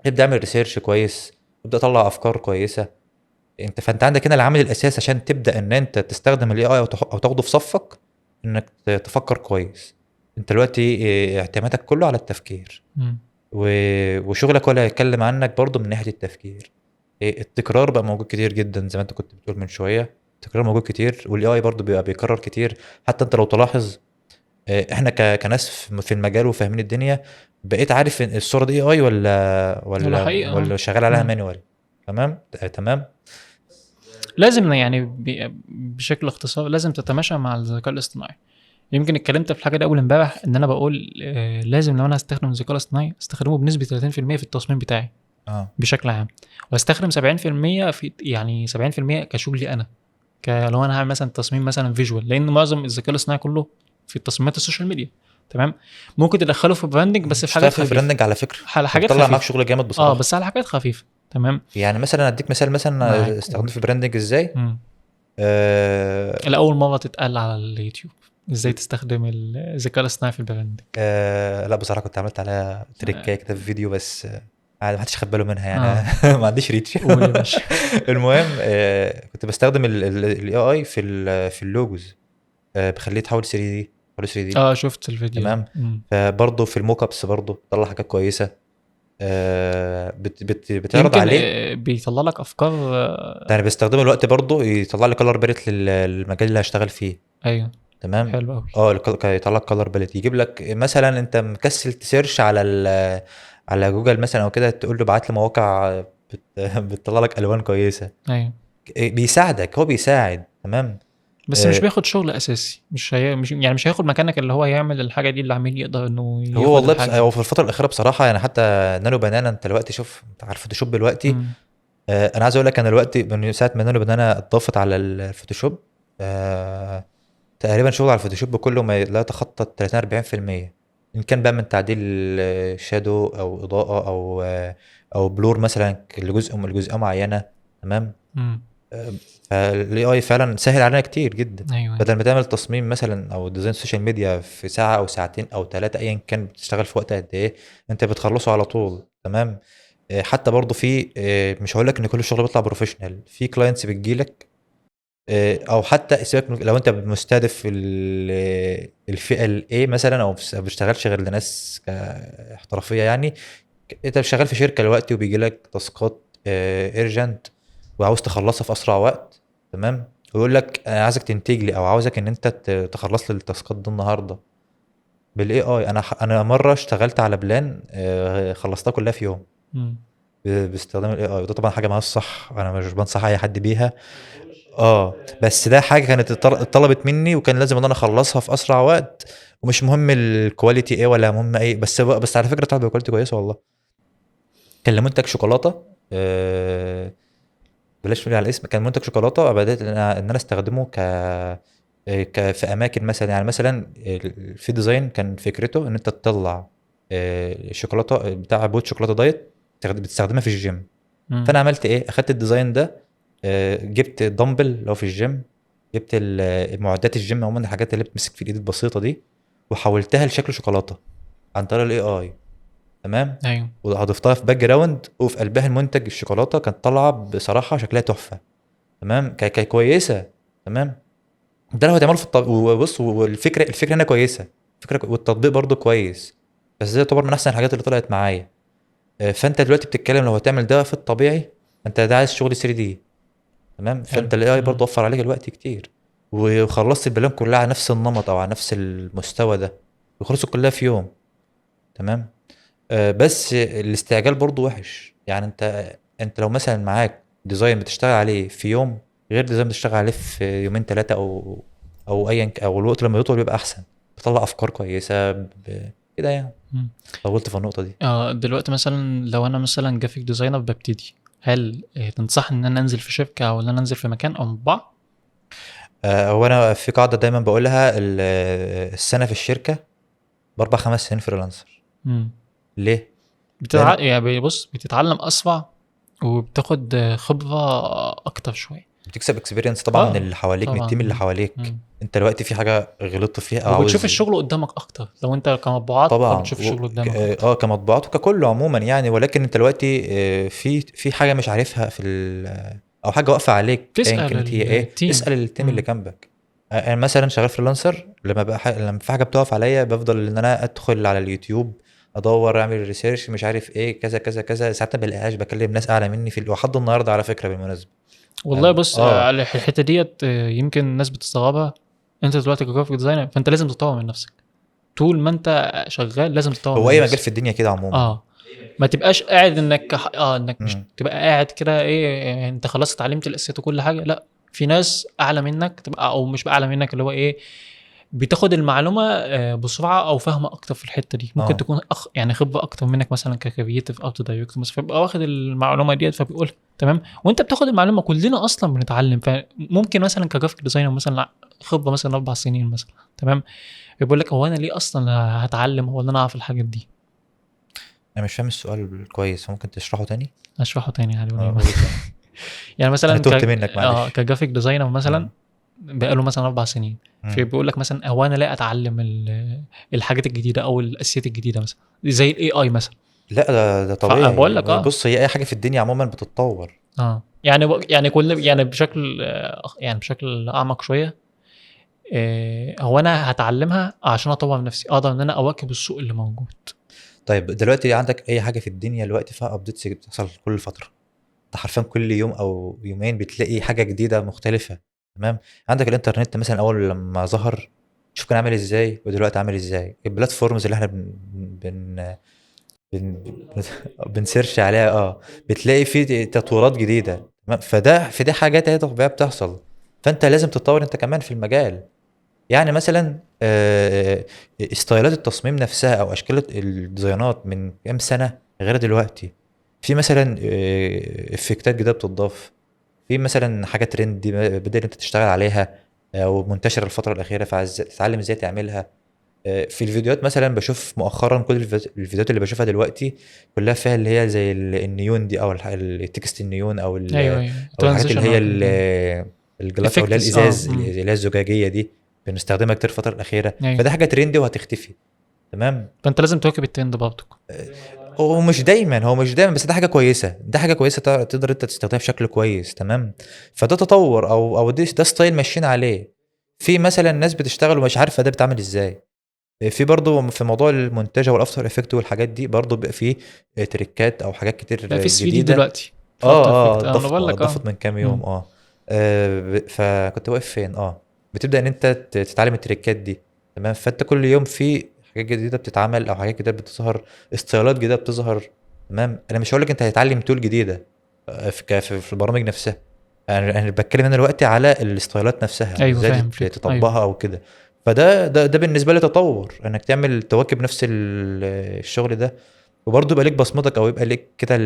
ابدا اعمل ريسيرش كويس، ابدا طلع افكار كويسه. فانت عندك هنا العامل الاساسي عشان تبدا ان انت تستخدم الاي اي او تاخده في صفك، انك تفكر كويس. انت دلوقتي اعتمادك كله على التفكير، مم. وشغلك ولا هيتكلم عنك برضو من ناحيه التفكير. التكرار بقى موجود كتير جدا زي ما انت كنت بتقول من شويه، التكرار موجود كتير، والاي اي برضو بيبقى بيكرر كتير. حتى انت لو تلاحظ، احنا كناس في المجال وفاهمين الدنيا، بقيت عارف ان الصوره دي اي اي ولا ولا ولا حقيقة. ولا شغال عليها مم. مانوال. تمام تمام. لازم يعني بشكل اختصار لازم تتماشى مع الذكاء الاصطناعي. يمكن اتكلمت في الحاجه دي اول امبارح، ان انا بقول لازم لو انا هستخدم الذكاء الاصطناعي استخدمه بنسبه 30% في التصميم بتاعي اه بشكل عام، واستخدم 70% في يعني 70% كشغلي انا، لو انا هعمل مثلا تصميم مثلا فيجوال، لان معظم الذكاء الاصطناعي كله في تصميمات السوشيال ميديا. تمام. ممكن تدخله في براندنج بس في حاجات اشتغل في خفيفه، البراندنج على فكره، على حاجات وبتطلع معاك خفيفه. شغل جامد بصراحه. بس على حاجات خفيفه. تمام. يعني مثلا اديك مثال، مثلا معاك، استخدمت قول. في البراندنج ازاي. مم. آه الأول مرة تتقال على اليوتيوب ازاي تستخدم الذكاء الاصطناعي في البراندنج. لا بصراحه كنت عملت عليها تريكايه كده في فيديو، بس عادي ما حدش خد باله منها يعني. اه. ما عنديش ريتش. قول يا باشا. المهم، كنت بستخدم الاي اي في اللوجوز، بخليه يتحول 3 دي، يحوله 3 دي، شفت الفيديو ده. تمام. فبرضه في الموك ابس برضه بتطلع حاجات كويسه، بتعرض يمكن عليه. بيطلع لك افكار. ده انا بستخدمه الوقت برضه يطلع لي كلر باليت للمجال اللي هشتغل فيه، ايوه. تمام. حلو قوي. يطلع لك كلر باليت، يجيب لك مثلا انت مكسل تسيرش على جوجل مثلا او كده، تقول له ابعت لي مواقع بتطلع لك الوان كويسه. ايوه. بيساعدك، هو بيساعد، تمام. بس مش بياخد شغل اساسي، مش هياخد مكانك، اللي هو يعمل الحاجه دي، اللي عميل يقدر انه هو ياخد والله الحاجه هو دي. في الفتره الاخيره بصراحه يعني، حتى نانو بنانا، انت دلوقتي شوف، انت عارف فوتوشوب دلوقتي. مم. انا عايز اقول لك، انا دلوقتي من ساعه ما نانو بنانا اتضافت على الفوتوشوب، تقريبا شغل على الفوتوشوب كله ما لا يتخطى 30 40%. ان كان بقى من تعديل شادو او اضاءه او بلور مثلا لجزئيه معينه، تمام. مم. فالاي اي فعلا سهل علينا كتير جدا. ايوه. بدل ما تعمل تصميم مثلا او ديزاين سوشيال ميديا في ساعه او ساعتين او ثلاثه ايا كان، بتشتغل في وقت قد ايه، انت بتخلصه على طول، تمام. حتى برضه في مش هقول لك ان كل الشغل بيطلع بروفيشنال، في كلاينتس بتجيلك، او حتى سيبك لو انت مستهدف الفئه الايه مثلا، او ما بتشتغلش غير لناس احترافيه يعني، انت شغال في شركه دلوقتي وبيجي لك تاسكات ايرجنت وعاوز تخلصها في اسرع وقت، تمام، ويقول لك انا عايزك تنتج لي او عاوزك ان انت تخلص لي التاسكات دي النهارده بالاي اي. انا مره اشتغلت على بلان خلصتها كلها في يوم مم. باستخدام الاي اي، وده طبعا حاجه ما صح، انا مش بنصح اي حد بيها. بس ده حاجه كانت اتطلبت مني وكان لازم ان انا اخلصها في اسرع وقت، ومش مهم الكواليتي ايه ولا مهم ايه، بس على فكره طلعت بكواليتي كويسه والله. كان لمنتج شوكولاته، بلاش نقول على الاسم، كان منتج شوكولاته بدات ان انا استخدمه في اماكن مثلا، يعني مثلا في ديزاين كان فكرته ان انت تطلع شوكولاته بتاع بوت شوكولاته دايت بتستخدمها في الجيم. مم. فانا عملت ايه، اخدت الديزاين ده، جبت دمبل لو في الجيم، جبت معدات الجيم عموما، الحاجات اللي بتمسك في الايد البسيطه دي، وحولتها لشكل شوكولاته عن طريق الاي اي، تمام. ايوه. وضفتها في باك جراوند وفي قلبها المنتج الشوكولاته، كانت طالعه بصراحه شكلها تحفه، تمام، كانت كويسه، تمام. ده لو هتعمله في الطبيعي، وبص، الفكره هنا كويسه، والتطبيق برضو كويس، بس ده يعتبر من احسن الحاجات اللي طلعت معايا. فانت دلوقتي بتتكلم لو هتعمل ده في الطبيعي، انت ده عايز شغل 3 دي، تمام، حلو. فانت الاي اي مم. برضه وفر عليك الوقت كتير، وخلصت البلان كلها على نفس النمط او على نفس المستوى ده، وخلصت كلها في يوم، تمام. بس الاستعجال برضه وحش، يعني انت لو مثلا معاك ديزاين بتشتغل عليه في يوم، غير ديزاين بتشتغل عليه في يومين ثلاثه، او او الوقت لما يطول بيبقى احسن، بتطلع افكار كويسه كده يعني. مم. طولت في النقطه دي. دلوقتي مثلا لو انا مثلا جرافيك ديزاينر ببتدي، هل تنصحني ان انا انزل في شركه او ان انا انزل في مكان او مطبعه؟ هو انا في قاعده دايما بقولها، السنه في الشركه باربع خمس سنين فريلانسر. مم. ليه؟ لان يعني بص، بتتعلم اسرع وبتاخد خبره اكتر شويه. بتكسب اكسبيرينس طبعا من اه اللي حواليك، من طبعا. التيم اللي حواليك. مم. انت دلوقتي في حاجه غلطت فيها او وبتشوف عاوز، الشغل قدامك اكتر لو انت كمطبوعات، طبعا فبتشوف الشغل قدامك اكتر. كمطبوعات وككله عموما يعني، ولكن انت دلوقتي في حاجه مش عارفها او حاجه واقفه عليك ايا تسال كانت هي ايه، التيم. اسال التيم اللي مم. جنبك. انا مثلا شغال فريلانسر، لما في حاجه بتقف عليا بفضل ان انا ادخل على اليوتيوب، ادور، اعمل ريسيرش، مش عارف ايه، كذا كذا كذا، ساعات ما بلاقيهاش، بكلم ناس اعلى مني وحد النهارده على فكره بالمناسبه. والله بص، اه على الحته ديت يمكن الناس بتستغربها. انت دلوقتي كجرافيك ديزاينر، فانت لازم تطور من نفسك طول ما انت شغال، لازم تطور هو من اي مجال نفسك. في الدنيا كده عموما. اه، ما تبقاش قاعد انك مش امم تبقى قاعد كده ايه، انت خلاص اتعلمت الاساسيات وكل حاجه. لا، في ناس اعلى منك تبقى، او مش اعلى منك، اللي هو ايه، بتاخد المعلومه بسرعه او فاهمه اكتر في الحته دي. ممكن اه تكون يعني خبره اكتر منك مثلا ككرييتيف ارت دايركتور مثلا، فبقى واخد المعلومه ديت فبيقول تمام، وانت بتاخد المعلومه. كلنا اصلا بنتعلم، فممكن مثلا كجرافيك ديزاينر مثلا خبره مثلا 4 سنين مثلا، تمام، بيقول لك هو انا ليه اصلا هتعلم، هو اللي انا اعرف الحاجات دي. انا مش فاهم السؤال كويس، ممكن تشرحه تاني؟ اشرحه تاني عادي ولا يهمك. قول تاني. يعني انا مثلا تهت منك معلش. كجرافيك ديزاينر مثلا، امم بقاله مثلا 4 سنين، امم فبيقول لك مثلا هو انا لا اتعلم الحاجات الجديده او الاساسيات الجديده مثلا زي الاي اي مثلا. لا، ده فبقول لك طبيعي، بص هي اي حاجه في الدنيا عموما بتتطور. يعني يعني كل يعني بشكل يعني بشكل اعمق شويه. هو انا هتعلمها عشان اطور من نفسي، اقدر ان انا اواكب السوق اللي موجود. طيب دلوقتي عندك اي حاجه في الدنيا دلوقتي فيها ابديتس بتحصل كل فتره، انت حرفيا كل يوم او يومين بتلاقي حاجه جديده مختلفه، تمام. عندك الانترنت مثلا، اول لما ظهر شوف كان عامل ازاي ودلوقتي عامل ازاي، البلاتفورمز اللي احنا بن... بنسيرش عليها، بتلاقي في تطورات جديده، تمام؟ في حاجات هي طبيعيه بتحصل، فانت لازم تتطور انت كمان في المجال. يعني مثلا ستايلات التصميم نفسها او اشكال الديزاينات من كام سنه غير دلوقتي، في مثلا افكتات جديده بتضاف، في مثلا حاجه ترند بدأت انت تشتغل عليها او منتشره الفتره الاخيره، فعايز تتعلم ازاي تعملها. في الفيديوهات مثلا بشوف مؤخرا كل الفيديوهات اللي بشوفها دلوقتي كلها فيها اللي هي زي النيون دي، او التكست النيون، ايوه ايوه، او الحاجات اللي ترانزيشن هي او الجلاس، او اللي هي افكتس. الازاز اللي هي الزجاجيه دي، بنستخدمها كتير الفتره الاخيره، ايوه، فده حاجه ترندي وهتختفي، تمام. فانت لازم تواكب الترند برضك. هو مش دايما بس ده حاجه كويسه، تقدر انت تستخدمها بشكل كويس، تمام. فده تطور، او ده ستايل ماشيين عليه. في مثلا ناس بتشتغل ومش عارفه ده بتعمل ازاي، في برضه في موضوع المونتاج والافتر افكت والحاجات دي برضه بيبقى فيه تريكات او حاجات كتير بقى في 3 دي جديده. دلوقتي في افتر افكت، انا ضفت بقول لك ضفت من كام يوم مم. فكنت واقف فين بتبدا ان انت تتعلم التريكات دي. تمام، فانت كل يوم في حاجات جديده بتتعمل او حاجات جديده بتظهر، ستايلات جديده بتظهر. تمام، انا مش هقول لك انت هتتعلم تول جديده في البرامج نفسها. انا بتكلم انا دلوقتي على الستايلات نفسها ايوه وازاي فاهم الفكره، ايوه. تطبقها او كده. ده بالنسبه لي تطور، انك تعمل تواكب نفس الشغل ده، وبرضه يبقى ليك بصمتك او يبقى ليك كده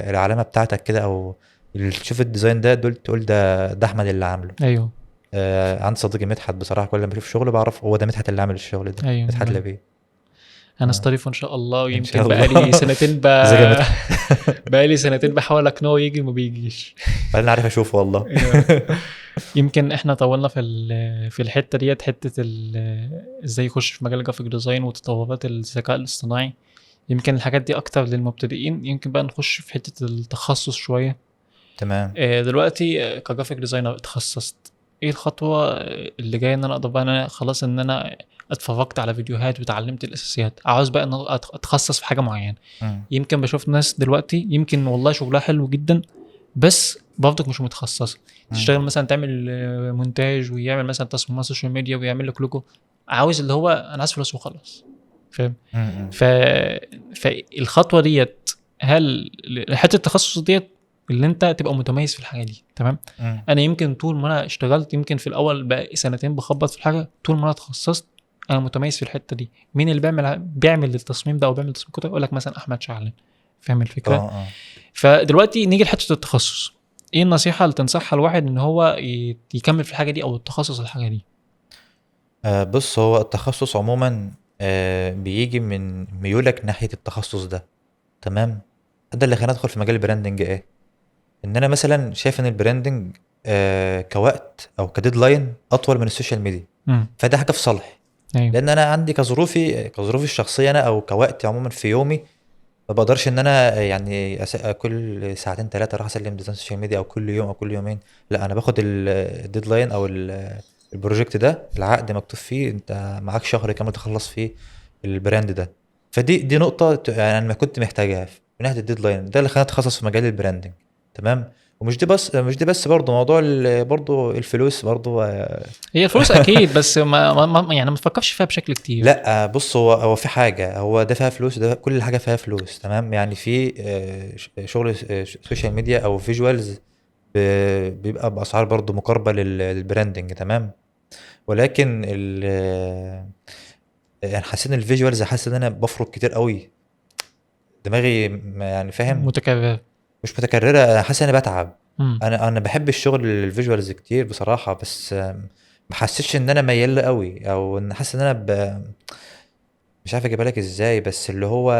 العلامه بتاعتك كده، او تشوف الديزاين ده دول تقول ده احمد اللي عامله. ايوه عندي صديقي مدحت بصراحه، كل ما بشوف شغله بعرف هو ده مدحت اللي عامل الشغل ده، ايوه مدحت تمام. لبيه. انا آه. استضيفه ان شاء الله، ان شاء ويمكن الله. بقالي سنتين ازيك يا مدحت؟ بقالي سنتين بحاول اقنعه يجي وما بيجيش. انا عارف اشوفه والله. أيوة. يمكن احنا طولنا في الحته ديت، حته ازاي يخش في مجال الجرافيك ديزاين وتطورات الذكاء الاصطناعي. يمكن الحاجات دي اكتر للمبتدئين، يمكن بقى نخش في حته التخصص شويه. تمام. دلوقتي كجرافيك ديزاينر اتخصصت، ايه الخطوه اللي جايه ان انا اقدر بقى، انا خلاص ان انا اتفرجت على فيديوهات وتعلمت الاساسيات، عاوز بقى ان أنا اتخصص في حاجه معينه. مم. يمكن بشوف ناس دلوقتي يمكن والله شغلها حلو جدا، بس برضك مش متخصصه. تشتغل مثلا تعمل مونتاج، ويعمل مثلا تصميمات سوشيال ميديا، ويعمل لك لوجو، عاوز اللي هو انا عايز فلوس وخلاص، فاهم؟ مم. ف... فالخطوه ديت، هل حته التخصص ديت اللي انت تبقى متميز في الحاجه دي، تمام؟ مم. انا يمكن طول ما انا اشتغلت، يمكن في الاول بقى سنتين بخبط في الحاجه، طول ما انا اتخصصت انا متميز في الحته دي. مين اللي بيعمل التصميم ده او بيعمل تصميم كده؟ يقول لك مثلا احمد شعلان، فاهم الفكره؟ اه فدلوقتي نيجي لحته التخصص، ايه النصيحه اللي تنصحها الواحد ان هو يكمل في الحاجه دي او التخصص الحاجه دي؟ بص، هو التخصص عموما بيجي من ميولك ناحيه التخصص ده. تمام، ده اللي خلاني ادخل في مجال البراندنج. ايه ان انا مثلا شايف ان البراندنج كوقت او كديدلاين اطول من السوشيال ميديا، فده حاجه في صالحي. ايوه لان انا عندي كظروفي الشخصيه انا، او كوقت عموما في يومي، ما بقدرش ان انا يعني كل ساعتين ثلاثه اروح اسلم ديزاين سوشيال ميديا، او كل يوم او كل يومين. لا، انا باخد الديدلاين او البروجكت ده، العقد مكتوب فيه انت معاك شهر كامل تخلص فيه البراند ده. فدي نقطه يعني انا ما كنت محتاجها من ناحيه الديدلاين ده، اللي خلاني اتخصص في مجال البراندنج. تمام، مش دي بس برضه موضوع برضه الفلوس برضه هي الفلوس اكيد، بس يعني ما تفكرش فيها بشكل كتير. لا، بص، هو في حاجة، هو ده فيها فلوس، ده كل حاجة فيها فلوس. تمام، يعني في شغل سوشيال ميديا او فيجوالز بيبقى بأسعار برضو مقاربة للبراندنج. تمام، ولكن يعني حسيت ان الفيجوالز، حاسس ان انا بفرق كتير قوي دماغي، يعني فاهم، متكرر. مش متكررة، حاسس ان انا بتعب. امم انا بحب الشغل الفيجوالز كتير بصراحة، بس ما حسيتش ان انا ميال له قوي، او ان حاسس ان انا مش عارف اجيبها لك ازاي، بس اللي هو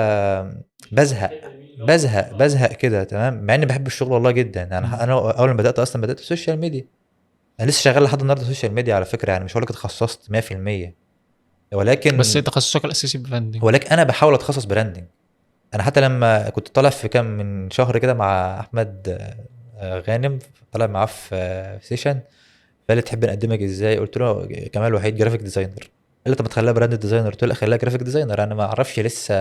بزهق كده. تمام، مع اني بحب الشغل والله جدا. انا اول ما بدات اصلا بدات السوشيال ميديا، انا لسه شغال لحد النهارده سوشيال ميديا على فكره، يعني مش هقول لك اتخصصت 100%، بس ولكن تخصصك الاساسي براندنج. انا بحاول اتخصص براندنج. انا حتى لما كنت طالع في كام من شهر كده مع احمد غانم، طالع معاه في سيشن، فقال لي تحب نقدمك ازاي؟ قلت له كمال وحيد جرافيك ديزاينر. قال لي طب ما تخليها براند ديزاينر. قلت له لا، خليها جرافيك ديزاينر، انا ما اعرفش لسه.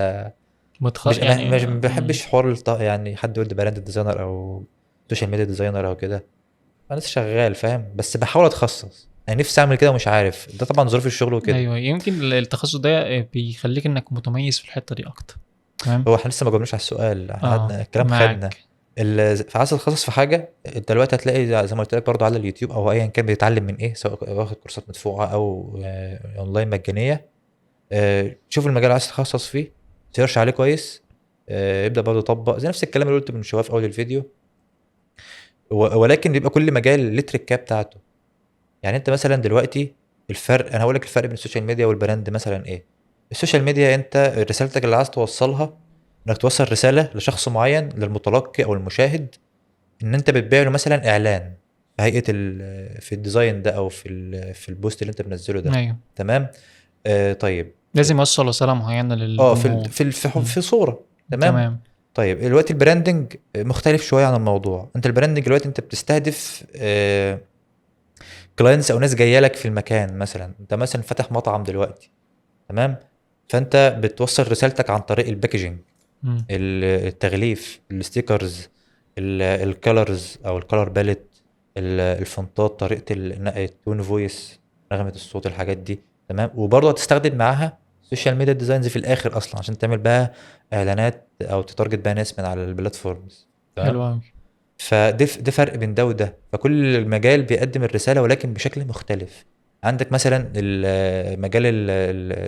يعني مش ما بحبش حوار يعني حد يقول لي براند ديزاينر او سوشيال ميديا ديزاينر او كده. انا لسه شغال فاهم، بس بحاول اتخصص، يعني نفسي اعمل كده ومش عارف، ده طبعا ظروف الشغل وكده. ايوه يمكن التخصص ده بيخليك انك متميز في الحته دي اكتر. تمام. هو احنا لسه ما جاوبناش على السؤال، احنا قعدنا الكلام خدنا. معاك. فعايز تتخصص في حاجه، انت دلوقتي هتلاقي زي ما قلت لك برضو على اليوتيوب او ايا كان بيتعلم من ايه، سواء واخد كورسات مدفوعه او اونلاين مجانيه. شوف المجال اللي عايز تتخصص فيه، سيرش عليه كويس، ابدا برضه طبق زي نفس الكلام اللي قلته من شويه في اول الفيديو. ولكن بيبقى كل مجال ليه التريكه بتاعته. يعني انت مثلا دلوقتي، الفرق، انا هقول لك الفرق بين السوشيال ميديا والبراند مثلا ايه. السوشيال ميديا انت رسالتك اللي عايز توصلها، انك توصل رساله لشخص معين، للمتلقي او المشاهد، ان انت بتبيع له مثلا اعلان في هيئه في الديزاين ده، او في البوست اللي انت بنزله ده. ايوه تمام، طيب. لازم يوصل رساله معينه للجمهور. في صوره. تمام. تمام. طيب دلوقتي البراندنج مختلف شويه عن الموضوع. انت البراندنج دلوقتي انت بتستهدف كلاينتس او ناس جايه لك في المكان. مثلا انت مثلا فاتح مطعم دلوقتي، تمام، فانت بتوصل رسالتك عن طريق الباكجينج، مم. التغليف، الستيكرز، الكالرز او الكالر باليت، الفونتات، طريقه التون فويس، نغمه الصوت، الحاجات دي. تمام. وبرضه هتستخدم معاها سوشيال ميديا ديزاينز في الاخر اصلا عشان تعمل بقى اعلانات او تتارجت بقى ناس من على البلاتفورمز. حلو تمام. قوي. ده فرق بين ده وده. فكل مجال بيقدم الرساله ولكن بشكل مختلف. عندك مثلا مجال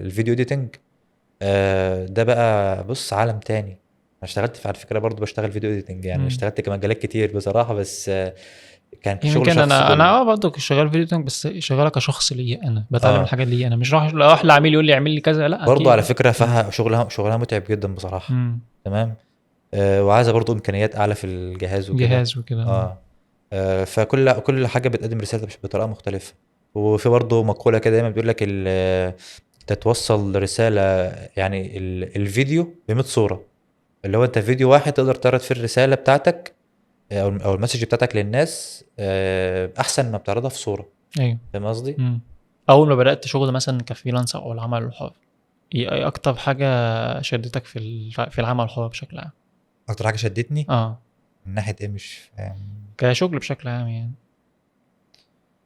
الفيديو اديتنج، ده بقى بص عالم تاني. انا اشتغلت على فكره برضو بشتغل فيديو اديتنج، يعني مم. اشتغلت كمجالات كتير بصراحه، بس كان شغل يمكن شخصي انا كله. برضه شغال فيديو تونج، بس شغاله كشخص ليا انا، بتعلم اه الحاجات ليا انا، مش راح لعميل يقول لي اعمل لي كذا، لا برضو على اكيد. فكره مم. فيها شغلها متعب جدا بصراحه. مم. تمام. وعايزه برضو امكانيات اعلى في الجهاز وكده. جهاز وكده. اه. فكل حاجه بتقدم رساله بطريقه مختلفه. وفي برضو مقوله كده دايما بيقول لك تتوصل رساله، يعني الفيديو ب 100 صوره. اللي هو انت فيديو واحد تقدر تعرض فيه الرساله بتاعتك او المسج بتاعتك للناس احسن ما بتعرضها في صوره. ايوه. فاهم قصدي؟ مم. اول ما بدات شغل مثلا كفريلانس او العمل الحر، ايه اكتر حاجه شدتك في العمل الحر بشكل عام؟ اكتر حاجه شدتني اه، من ناحيه ايه؟ مش فاهم. كشغل بشكل عام يعني.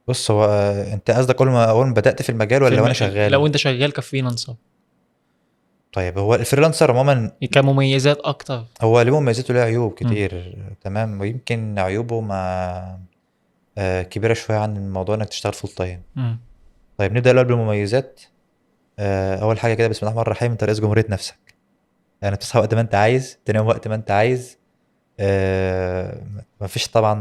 بص هو انت قصدك اول ما بدات في المجال ولا وانا لو شغال؟ انت شغال كفريلانسر، طيب هو الفريلانسر عموما كمميزات اكتر. هو له مميزات وله عيوب مم. كتير. تمام. ويمكن عيوبه ما كبيره شويه عن الموضوع انك تشتغل فول تايم. مم. طيب نبدا الاول بالمميزات. اول حاجه كده، بسم الله الرحمن الرحيم، انت رئيس جمهوريه نفسك. يعني تصحى وقت ما انت عايز، تنام وقت ما انت عايز. ما فيش طبعا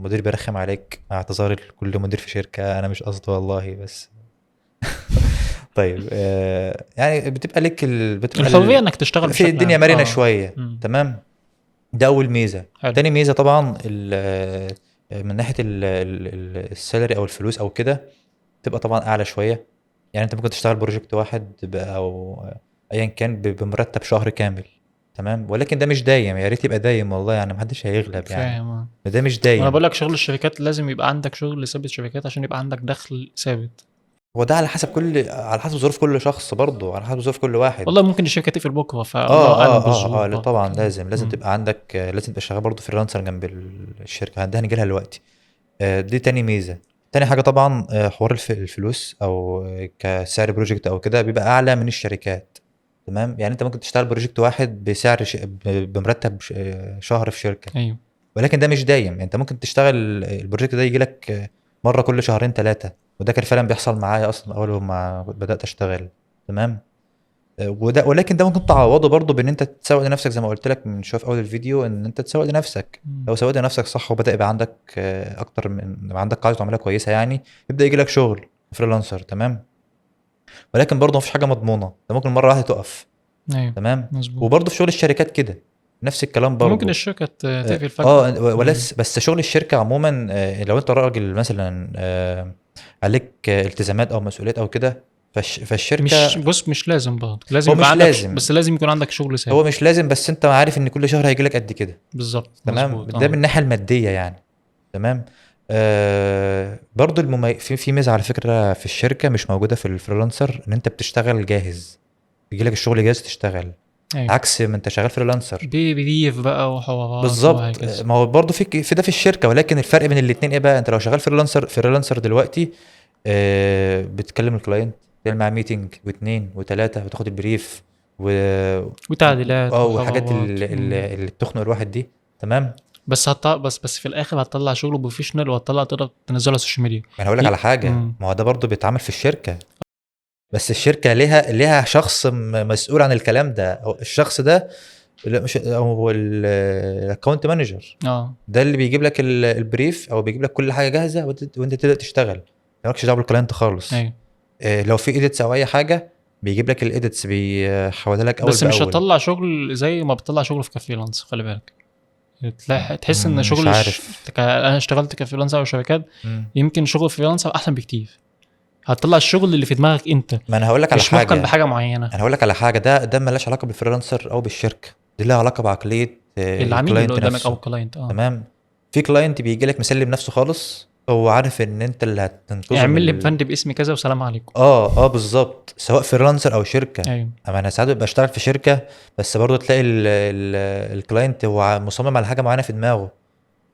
مدير بيرخم عليك، مع اعتذاري لكل مدير في شركة، انا مش قصدي والله بس. طيب يعني الحريه انك تشتغل في بشكل الدنيا عام. مرنة اه. شوية. مم. تمام. ده اول ميزة. حلو. تاني ميزة طبعا من ناحية السالري او الفلوس او كده، تبقى طبعا اعلى شوية. يعني انت ممكن تشتغل بروجكت واحد او ايا كان بمرتب شهر كامل. تمام. ولكن ده مش دايم. يا ريت يبقى دايم والله، يعني محدش هيغلب يعني. فاهم. اه. ده مش وانا دايم. بقول لك شغل الشركات لازم يبقى عندك شغل ثابت شركات عشان يبقى عندك دخل ثابت. هو ده على حسب ظروف كل شخص برضه، على حسب ظروف كل واحد. والله ممكن الشركه تقفل بكره، فالله اعلم بالظروف لا برضه طبعا كده. لازم تبقى عندك، لازم تبقى شغال برضه فريلانسر جنب الشركه. ده هنجي لها دلوقتي. دي تاني ميزه. تاني حاجه طبعا حوار الفلوس او كسعر بروجكت او كده بيبقى اعلى من الشركات. تمام. يعني انت ممكن تشتغل بروجكت واحد بمرتب شهر في شركه. ايوه. ولكن ده مش دايم. انت ممكن تشتغل البروجكت ده يجي لك مره كل شهرين ثلاثه. وده كان فعلا بيحصل معايا اصلا اول ما بدات اشتغل. تمام. ولكن ده ممكن تعوضه برضه بان انت تسوق لنفسك زي ما قلت لك من شويه في اول الفيديو، ان انت تسوق لنفسك. مم. لو سوقت لنفسك صح وبدا يبقى عندك اكتر من يبقى عندك قاعده عملاء كويسه، يعني يبدا يجي لك شغل فريلانسر. تمام. ولكن برضه مفيش حاجه مضمونه، ده ممكن مره واحده تقف. ايوه. تمام. مظبوط. وبرضه في شغل الشركات كده نفس الكلام ممكن برضه. الشركه تقفل فجاه. مم. بس شغل الشركة عموما لو انت راجل مثلا عليك التزامات او مسؤوليات او كده، مش فالشركة. بص، مش لازم برضه، لازم هو يبقى مش عندك لازم بس لازم يكون عندك شغل ثابت. هو مش لازم بس انت عارف ان كل شهر هيجي لك قد كده. بالظبط. تمام. مظبوط. ده من اه. الناحية المادية يعني. تمام. برضو في ميزة على فكرة في الشركة مش موجودة في الفريلانسر، ان انت بتشتغل جاهز. بيجي لك الشغل جاهز تشتغل، ايوه. عكس ما انت شغال فريلانسر. بي دي اف بقى وحوارات بالظبط. وهكذا. ما هو برضه في ده في الشركه، ولكن الفرق بين الاثنين ايه بقى؟ انت لو شغال فريلانسر دلوقتي بتكلم الكلاينت، تعمل معاه ميتنج واثنين وثلاثه، وتاخد البريف و وتعديلات وحاجات وحوارات. اللي بتخنق الواحد دي. تمام. بس في الاخر هتطلع شغل بروفيشنال، وهتطلع تقدر تنزله على السوشيال ميديا. ما انا هقول لك على حاجه، مم. ما هو ده برضه بيتعمل في الشركه. بس الشركه ليها شخص مسؤول عن الكلام ده. الشخص ده لا مش هو الاكونت مانجر. اه. ده اللي بيجيب لك البريف او بيجيب لك كل حاجه جاهزه وانت تبدا تشتغل. مالكش دعوه بالكلاينت خالص. ايوه. لو في ايديتس او اي حاجه بيجيب لك الايديتس، بيحولها لك اول بس مش باول. هتطلع شغل زي ما بتطلع شغل في كفريلانس، خلي بالك. تحس ان مش شغل عارف. انا اشتغلت كفريلانسر او شركات، مم. يمكن شغل فريلانسر احسن بكتير. هتطلع الشغل اللي في دماغك انت، ما انا هقول لك على مش متقن حاجه. بحاجه معينه. ده ملهاش علاقه بالفريلانسر او بالشركه. دي لها علاقه بعقليه العميل اللي الكلاينت قدامك او نفسه. الكلاينت. اه. تمام. في كلاينت بيجي لك مسلم نفسه خالص، هو عارف ان انت اللي هتنقذه اعمل من لي بند باسم كذا وسلام عليكم. بالظبط، سواء فريلانسر او شركه. ايوه اما انا ساعات ببقى اشتغل في شركه، بس برضه تلاقي الكلاينت هو مصمم على حاجه معينه في دماغه،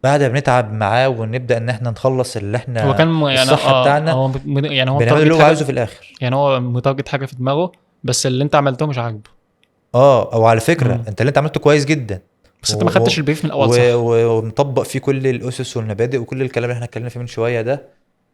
بعد ما بنتعب معاه ونبدا ان احنا نخلص اللي هو احنا كان يعني الصح بتاعنا، هو يعني هو بنعمل اللي متارجت هو عايزه حاجه، في الاخر. يعني هو متارجت حاجه في دماغه، بس اللي انت عملته مش عاجبه. او على فكره امم انت اللي انت عملته كويس جدا، بس و... انت ما خدتش و... البريف من الاول صح. ومطبق فيه كل الاسس والمبادئ وكل الكلام اللي احنا اتكلمنا فيه من شويه ده،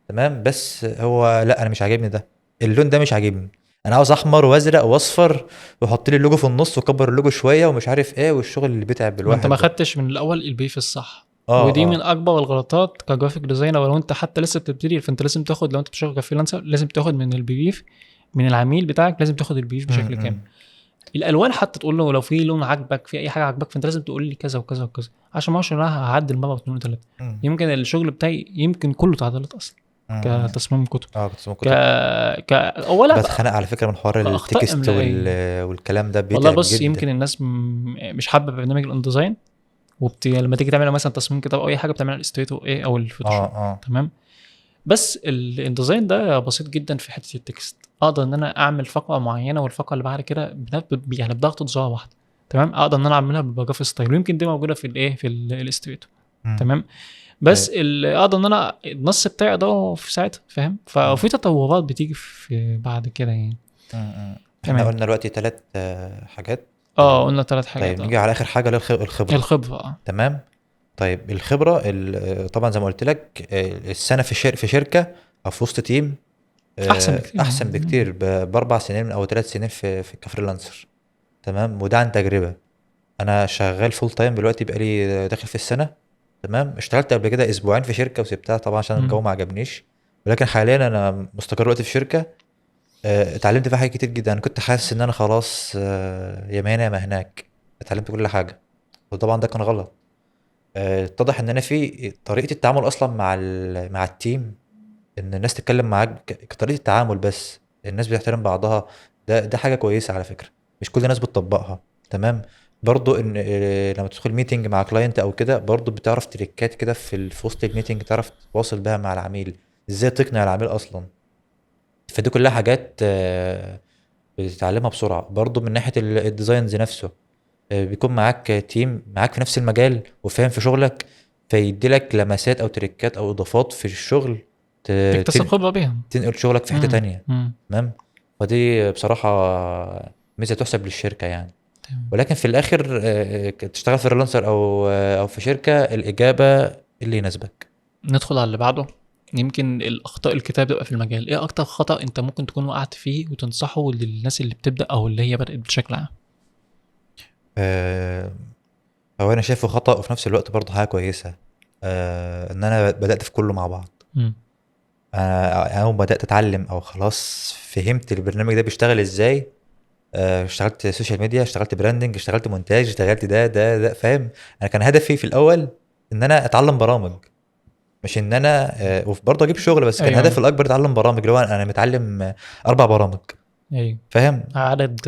تمام. بس هو لا، انا مش عاجبني ده، اللون ده مش عاجبني، انا عاوز احمر وازرق واصفر، وحط لي اللوجو في النص وكبر اللوجو شويه ومش عارف ايه، والشغل اللي بيتعب ما انت ما الواحد ده. خدتش من الاول البريف الصح. اه ودي من اه اكبر الغلطات كجرافيك ديزاينر، ولو انت حتى لسه بتبتدي فانت لازم تاخد، لو انت بتشتغل كفريلانسر لازم تاخد من البريف، من العميل بتاعك لازم تاخد البريف بشكل كامل. امم الالوان حتى تقول له لو في لون عاجبك، في اي حاجه عاجبك، فانت لازم تقول لي كذا وكذا وكذا، عشان ما انا هعدل مره واثنين وثلاثه. يمكن الشغل بتاعي يمكن كله تعديلات اصلا كتصميم كتب، اه كنت ك كنت اولا بتخانق على فكره من حوار كاخطاء التكست املائيه. والكلام ده والله بيتعب بص، جدا. يمكن الناس مش حابه برنامج الانديزاين، لما تيجي تعمل مثلا تصميم كتاب او اي حاجه بتعملها الاستريتور ايه او اه الفوتوشوب. اه تمام. بس الديزاين ده بسيط جدا في حته التكست، اقدر ان انا اعمل فقره معينه، والفقره اللي بعد كده يعني بضغطه زرار واحده. تمام. اقدر ان انا اعملها بالجراف ستايل، ويمكن دي موجوده في الايه في الاستريتور. مم. تمام. بس طيب. اقدر ان انا النص بتاعي ده في ساعتها فاهم، مم. ففي تطورات بتيجي في بعد كده يعني. احنا تمام. قلنا دلوقتي 3 حاجات. قلنا 3 طيب حاجات نيجي على اخر حاجه اللي هي الخبره. الخبره تمام. طيب الخبره طبعا زي ما قلت لك، السنه في شركه او في وسط تيم، احسن بكتير. احسن بكتير باربع سنين او 3 سنين في كفريلانسر. تمام، وده عن تجربه. انا شغال فول تايم دلوقتي بقالي داخل في السنه. تمام، اشتغلت قبل كده اسبوعين في شركه وسبتها طبعا عشان الجو مم. ما عجبنيش، ولكن حاليا انا مستقر دلوقتي في شركه. اتعلمت فيها حاجات كتير جدا، انا كنت حاسس ان انا خلاص يا ما هنا يا ما هناك، اتعلمت كل حاجه، وطبعا ده كان غلط. اتضح ان انا في طريقه التعامل اصلا مع التيم، ان الناس تتكلم معاك كطريقه التعامل، بس الناس بتحترم بعضها. ده حاجه كويسه على فكره، مش كل الناس بتطبقها. تمام. برضو ان لما تدخل ميتنج مع كلاينت او كده، برضو بتعرف تريكات كده في وسط الميتنج، تعرف تتواصل بها مع العميل، ازاي تقنع العميل اصلا. فدي كلها حاجات بتتعلمها بسرعه. برضو من ناحيه الديزاينز نفسه، بيكون معاك تيم معاك في نفس المجال وفاهم في شغلك، فيدي لك لمسات او تريكات او اضافات في الشغل، ت- تكتسب تن- خبره بيها. تنقل شغلك في حتة تانية. مم. تمام. فدي بصراحة ميزة تحسب للشركة يعني. تمام. ولكن في الاخر تشتغل فريلانسر او في شركة، الاجابة اللي يناسبك. ندخل على اللي بعده. يمكن الاخطاء الكتاب تبقى في المجال، ايه اكتر خطأ انت ممكن تكون وقعت فيه وتنصحه للناس اللي بتبدأ او اللي هي بدأت بشكل عام؟ آه، هو انا شايفه خطأ وفي نفس الوقت برضه حاجة كويسة، ان انا بدأت في كله مع بعض. مم. انا اول ما بدات اتعلم او خلاص فهمت البرنامج ده بيشتغل ازاي، اشتغلت سوشيال ميديا، اشتغلت براندنج، اشتغلت مونتاج، اشتغلت ده فاهم. انا كان هدفي في الاول ان انا اتعلم برامج، مش ان انا وبرضه اجيب شغل، بس كان ايوه هدفي الاكبر اتعلم برامج، اللي هو انا متعلم 4 برامج. ايوه. فاهم. عدد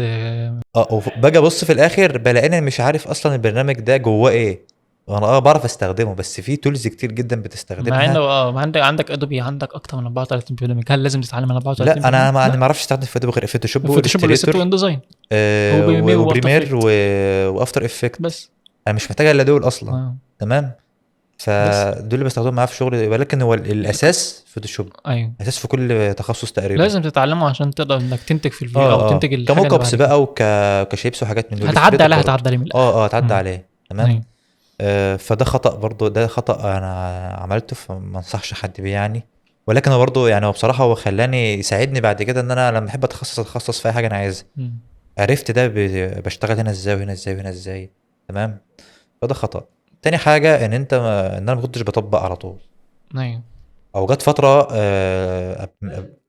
باجي ابص في الاخر بلاقيني مش عارف اصلا البرنامج ده جواه ايه، وانا بعرف استخدمه، بس في تولز كتير جدا مع انه بتستخدمها. ما عندك ادوبي، عندك اكتر من 34 برنامج، هل لازم تتعلم ال 34 لا برنامج؟ انا لا. ما اعرفش استخدم غير فوتوشوب الفوتوشوب والإليستريتور والستريتور وانديزاين وبريمير وافتر وبريمير افكت وافتر افكت. بس. انا مش محتاج الا دول اصلا. آه. تمام. بس فدول اللي بستخدمهم معاه في شغل، ولكن هو الاساس فوتوشوب، ايوه اساس في كل تخصص تقريبا. لازم تتعلمه عشان تقدر انك تنتج في الفيديو او تنتج الحاجه كموك اللي ابس بعد كده. بقى كشيبس وحاجات من دول، هتعدي الستريتور عليها برضه. هتعدي عليه من الاخر. اتعدى مم. عليه. تمام. ايوه. فده خطأ برضه، ده خطأ انا عملته، فما انصحش حد بيه يعني. ولكن هو برضه يعني، هو بصراحة هو خلاني يساعدني بعد كده، ان انا لما احب اتخصص في اي حاجة انا عايزها، مم. عرفت ده بشتغل هنا ازاي وهنا ازاي وهنا ازاي. تمام. فده خطأ. تاني حاجة ان انا ما كنتش بطبق على طول، ايوه. او جت فترة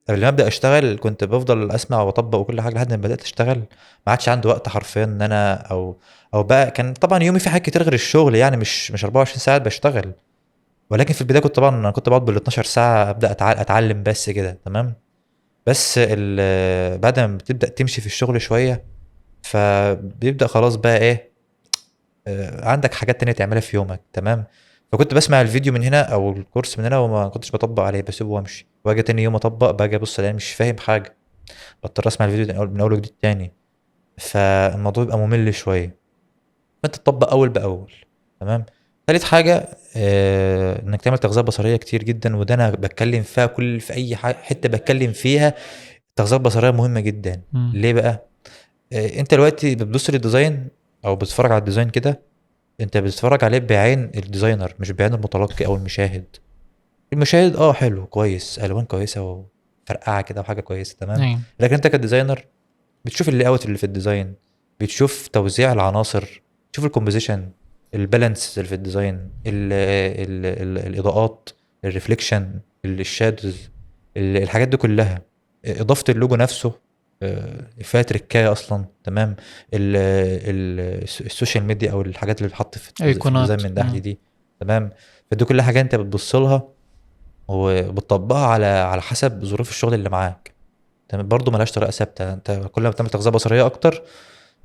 قبل ما ابدا اشتغل كنت بفضل اسمع واطبق وكل حاجة لحد ما بدأت اشتغل، ما عادش عندي وقت حرفيا ان انا او بقى كان طبعا يومي في حاجات كتير غير الشغل يعني، مش 24 ساعة بشتغل. ولكن في البداية كنت طبعا انا كنت بقعد بال 12 ساعة ابدا اتعلم بس كده. تمام. بس بعد ما بتبدأ تمشي في الشغل شوية، فبيبدأ خلاص بقى ايه، عندك حاجات تانية تعملها في يومك. تمام. فكنت بسمع الفيديو من هنا او الكورس من هنا وما كنتش بطبق عليه، بسيبه وامشي، واجي تاني يوم اطبق، باجي ابص الاقي مش فاهم حاجه، بضطر اسمع الفيديو من اول وجديد تاني، فالموضوع بيبقى ممل شويه. فانت تطبق اول باول. تمام. ثالث حاجه انك تعمل تغذيه بصريه كتير جدا، وده انا بتكلم فيها في اي حته بتكلم فيها. التغذيه البصريه مهمه جدا. مم. ليه بقى؟ انت دلوقتي بتبص للديزاين او بتتفرج على الديزاين كده، انت بتتفرج عليه بعين الديزاينر مش بعين المتلقي او المشاهد. المشاهد حلو كويس، الوان كويسه وفرقعه كده وحاجه كويسه تمام. ايوه. لكن انت كديزاينر بتشوف اللي اوت اللي في الديزاين، بتشوف توزيع العناصر، تشوف الكومبوزيشن، البالانس اللي في الديزاين، الاضاءات، الريفليكشن، الشادوز، الحاجات دي كلها، اضافه اللوجو نفسه فيها تركايه اصلا تمام. السوشيال ميديا او الحاجات اللي بتحط في ايقونات. الديزاين من تحت دي تمام. فدي كل حاجه انت بتبص لها وبتطبقها على حسب ظروف الشغل اللي معاك تمام. برضه ملهاش طريقه ثابته، انت كل ما بتعمل تغذيه بصريه اكتر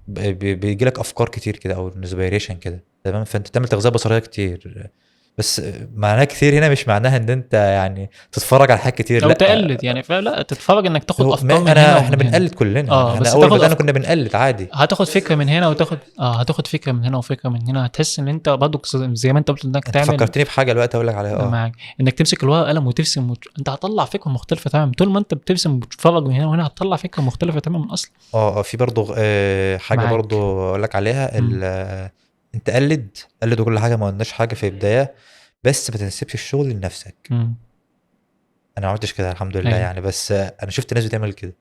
بيجي لك افكار كتير كده او انسبيريشن كده تمام. فانت تعمل تغذيه بصريه كتير، بس معناها كتير هنا مش معناها ان انت يعني تتفرج على حاجات كتير، او لا. تقلد يعني، فلا تتفرج انك تاخد هو افكار من هنا احنا ومن هنا. بنقلد كلنا، احنا بس اول تاخد بدأنا كنا بنقلد عادي. هتاخد فكره من هنا وتاخد هتاخد فكره من هنا وفكره من هنا، هتحس ان انت برضه زي ما انت قلت انك انت تعمل فكرتني بحاجه دلوقتي اقول لك عليها. معاك، انك تمسك الورقه والقلم وترسم انت هتطلع فكره مختلفه تماما. طول ما انت بترسم وبتتفرج من هنا وهنا هتطلع فكره مختلفه تماما اصلا. في برضه حاجه معاك. برضه اقول لك عليها. انت قلد وكل حاجه، ما قلناش حاجه في البدايه، بس ما تنسبش الشغل لنفسك. مم. انا ما عملتش كده الحمد لله ايوه. يعني، بس انا شفت ناس بتعمل كده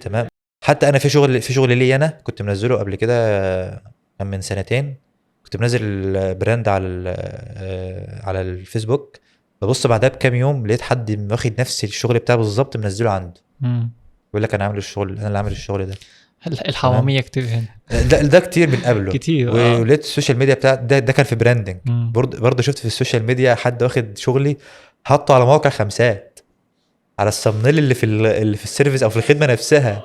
تمام. حتى انا في شغل لي انا كنت منزله قبل كده، كان من سنتين، كنت منزل براند على الفيسبوك. ببص بعدها بكام يوم لقيت حد واخد نفس الشغل بتاعه بالظبط منزله عنده، مم. بيقول لك انا عامل الشغل، انا اللي عامل الشغل ده تمام. الحراميه كتير هنا. ده كتير من قبله. كتير. ولقيت السوشيال ميديا بتاع ده كان في براندنج. مم. برضه شفت في السوشيال ميديا حد واخد شغلي حطه على موقع خمسات، على الثمنيل اللي في السيرفيس او في الخدمه نفسها.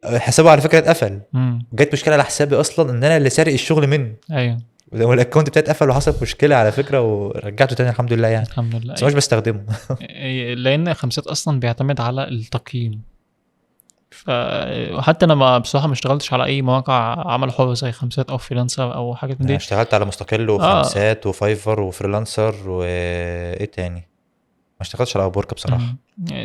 حسابه على فكره اتقفل. مم. جت مشكله على حسابي اصلا ان انا اللي سارق الشغل منه، ايوه. والاكونت بتاعي اتقفل وحصلت مشكله على فكره ورجعته تاني الحمد لله يعني، الحمد لله. بس مش بستخدمه. لان خمسات اصلا بيعتمد على التقييم. وحتى انا بصراحه ما اشتغلتش على اي مواقع عمل حر زي خمسات او فريلانسر او حاجات من انا دي. اشتغلت على مستقل وخمسات وفايفر وفريلانسر وايه تاني، ما اشتغلتش على ابورك بصراحه.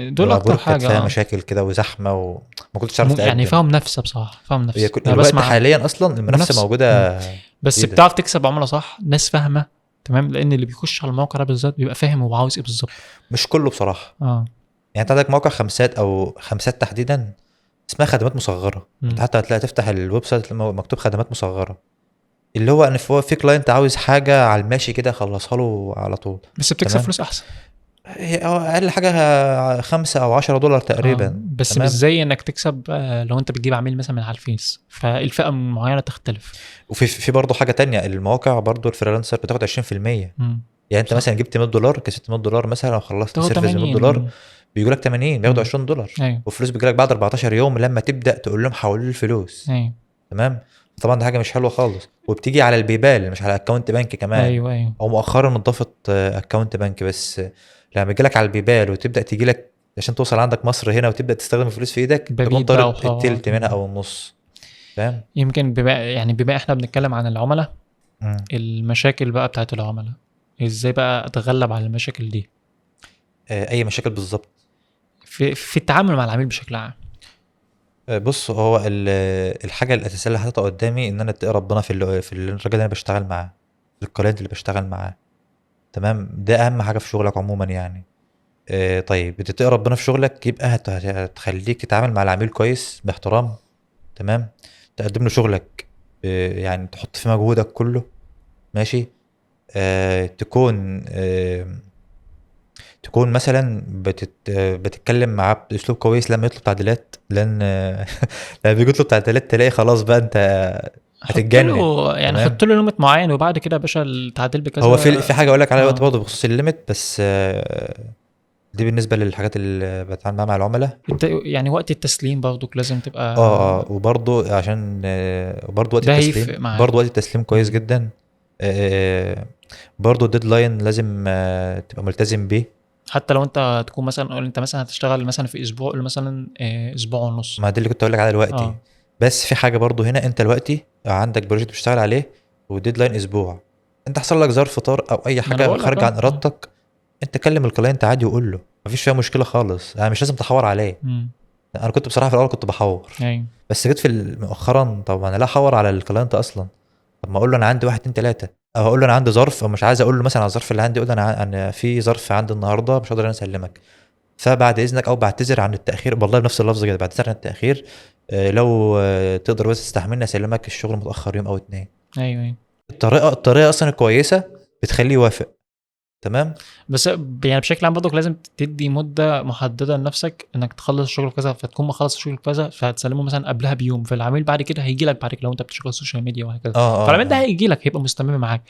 دول اكتر ابورك كانت فيها حاجه. مشاكل كده وزحمه وما كنتش عارف يعني تقدم. فيها منافسه بصراحه، فيها هي منافسه. انا الوقت بسمع حاليا اصلا المنافسه موجوده بس جدا. بتعرف تكسب عملاء صح، ناس فاهمه تمام، لان اللي بيخش على الموقع ده بالذات بيبقى فاهم هو عاوز ايه بالظبط. مش كله بصراحه. يعني انت عندك موقع خمسات او خمسات تحديدا اسمها خدمات مصغره. انت حتى هتلاقي تفتح الويب سايت مكتوب خدمات مصغره، اللي هو ان في كلاينت عاوز حاجه على الماشي كده خلصها له على طول. بس بتكسب تمام؟ فلوس احسن. هي اقل حاجه 5 أو 10 دولار تقريبا. بس تمام؟ مش زي انك تكسب لو انت بتجيب عميل مثلا من على الفيس، فالفئه معينه تختلف. وفي برضه حاجه تانية، المواقع برضه الفريلانسر بتاخد 20%. يعني انت صح. مثلا جبت $100 كسبت $100 مثلا، او خلصت تاخد سيرفيس $100 80. بيجوا لك 80، بياخدوا $20. ايوه. والفلوس بيجي لك بعد 14 يوم لما تبدا تقول لهم حولوا لي الفلوس. ايوه. تمام. طبعا دي حاجه مش حلوه خالص، وبتيجي على البيبال مش على اكونت بنك كمان. ايوه. او مؤخرا اضافت اكونت بنك، بس لما يجي لك على البيبال وتبدا تيجي لك عشان توصل عندك مصر هنا وتبدا تستخدم الفلوس في ايدك، تكون ببيت بقى طالب وحوارات. التلت منها او النص. فاهم؟ يمكن بما احنا بنتكلم عن العملاء، المشاكل بقى بتاعت العملاء ازاي بقى اتغلب على المشاكل دي؟ اي مشاكل بالظبط في التعامل مع العميل بشكل عام. بص، هو الحاجه الاساسيه اللي حاططها قدامي ان انا اتقي ربنا في الراجل اللي انا بشتغل معاه، الكلاينت اللي بشتغل معاه. تمام؟ ده اهم حاجه في شغلك عموما يعني. طيب بتتقي ربنا في شغلك، يبقى هتخليك تتعامل مع العميل كويس باحترام. تمام؟ تقدم له شغلك يعني تحط فيه مجهودك كله. ماشي؟ تكون مثلا بتتكلم معاه باسلوب كويس لما يطلب تعديلات، لان لما بيجي يطلب تعديلات تلاقي خلاص بقى انت هتتجنن. يعني تمام؟ حط له ليميت معين وبعد كده يا باشا التعديل بكذا. هو في حاجه اقول لك عليها وقت برضه بخصوص الليميت، بس دي بالنسبه للحاجات اللي بتعامل معاها مع العملاء. يعني وقت التسليم برضه لازم تبقى وبرضه عشان برضه وقت ده التسليم، هيفرق معاك. برضه وقت التسليم كويس جدا. آه، برضو الديدلاين لازم تبقى ملتزم بيه. حتى لو انت تكون مثلا، قول انت مثلا هتشتغل مثلا في اسبوع، قول مثلا اسبوع ونص. ما ده اللي كنت اقول لك عليه دلوقتي. اه. بس في حاجه برضو هنا، انت دلوقتي عندك بروجكت بتشتغل عليه والديدلاين اسبوع، انت حصل لك ظرف طارئ او اي ما انا حاجه بقول لك خارجه عن اه. ارادتك، انت كلم الكلاينت عادي وقول له مفيش فيها مشكله خالص، يعني مش لازم تحور عليه. امم. انا كنت بصراحه في الاول كنت بحور، ايوه. بس جيت مؤخرا طب انا لا احور على الكلاينت اصلا. طب ما اقول له انا عندي واحد اتنين تلاته، او اقول له انا عندي ظرف، او مش عايز اقول له مثلا على الظرف اللي عندي، اقول له انا في ظرف عندي النهارده مش هقدر انا اسلمك، فبعد اذنك او بعتذر عن التاخير، والله بنفس اللفظ كده، بعتذر عن التاخير، لو تقدر بس تستحملني اسلمك الشغل متاخر يوم او اتنين. ايوه ايوه. الطريقه اصلا الكويسه بتخليه يوافق. تمام. بس يعني بشكل عام برضك لازم تدي مده محدده لنفسك انك تخلص الشغل في كذا، فتكون مخلص الشغل في كذا فهتسلمه مثلا قبلها بيوم، فالعميل بعد كده هيجي لك بعد كده لو انت بتشتغل سوشيال ميديا وهكذا، اه اه فالعميل ده اه. هيجي لك هيبقى مستمر معاك.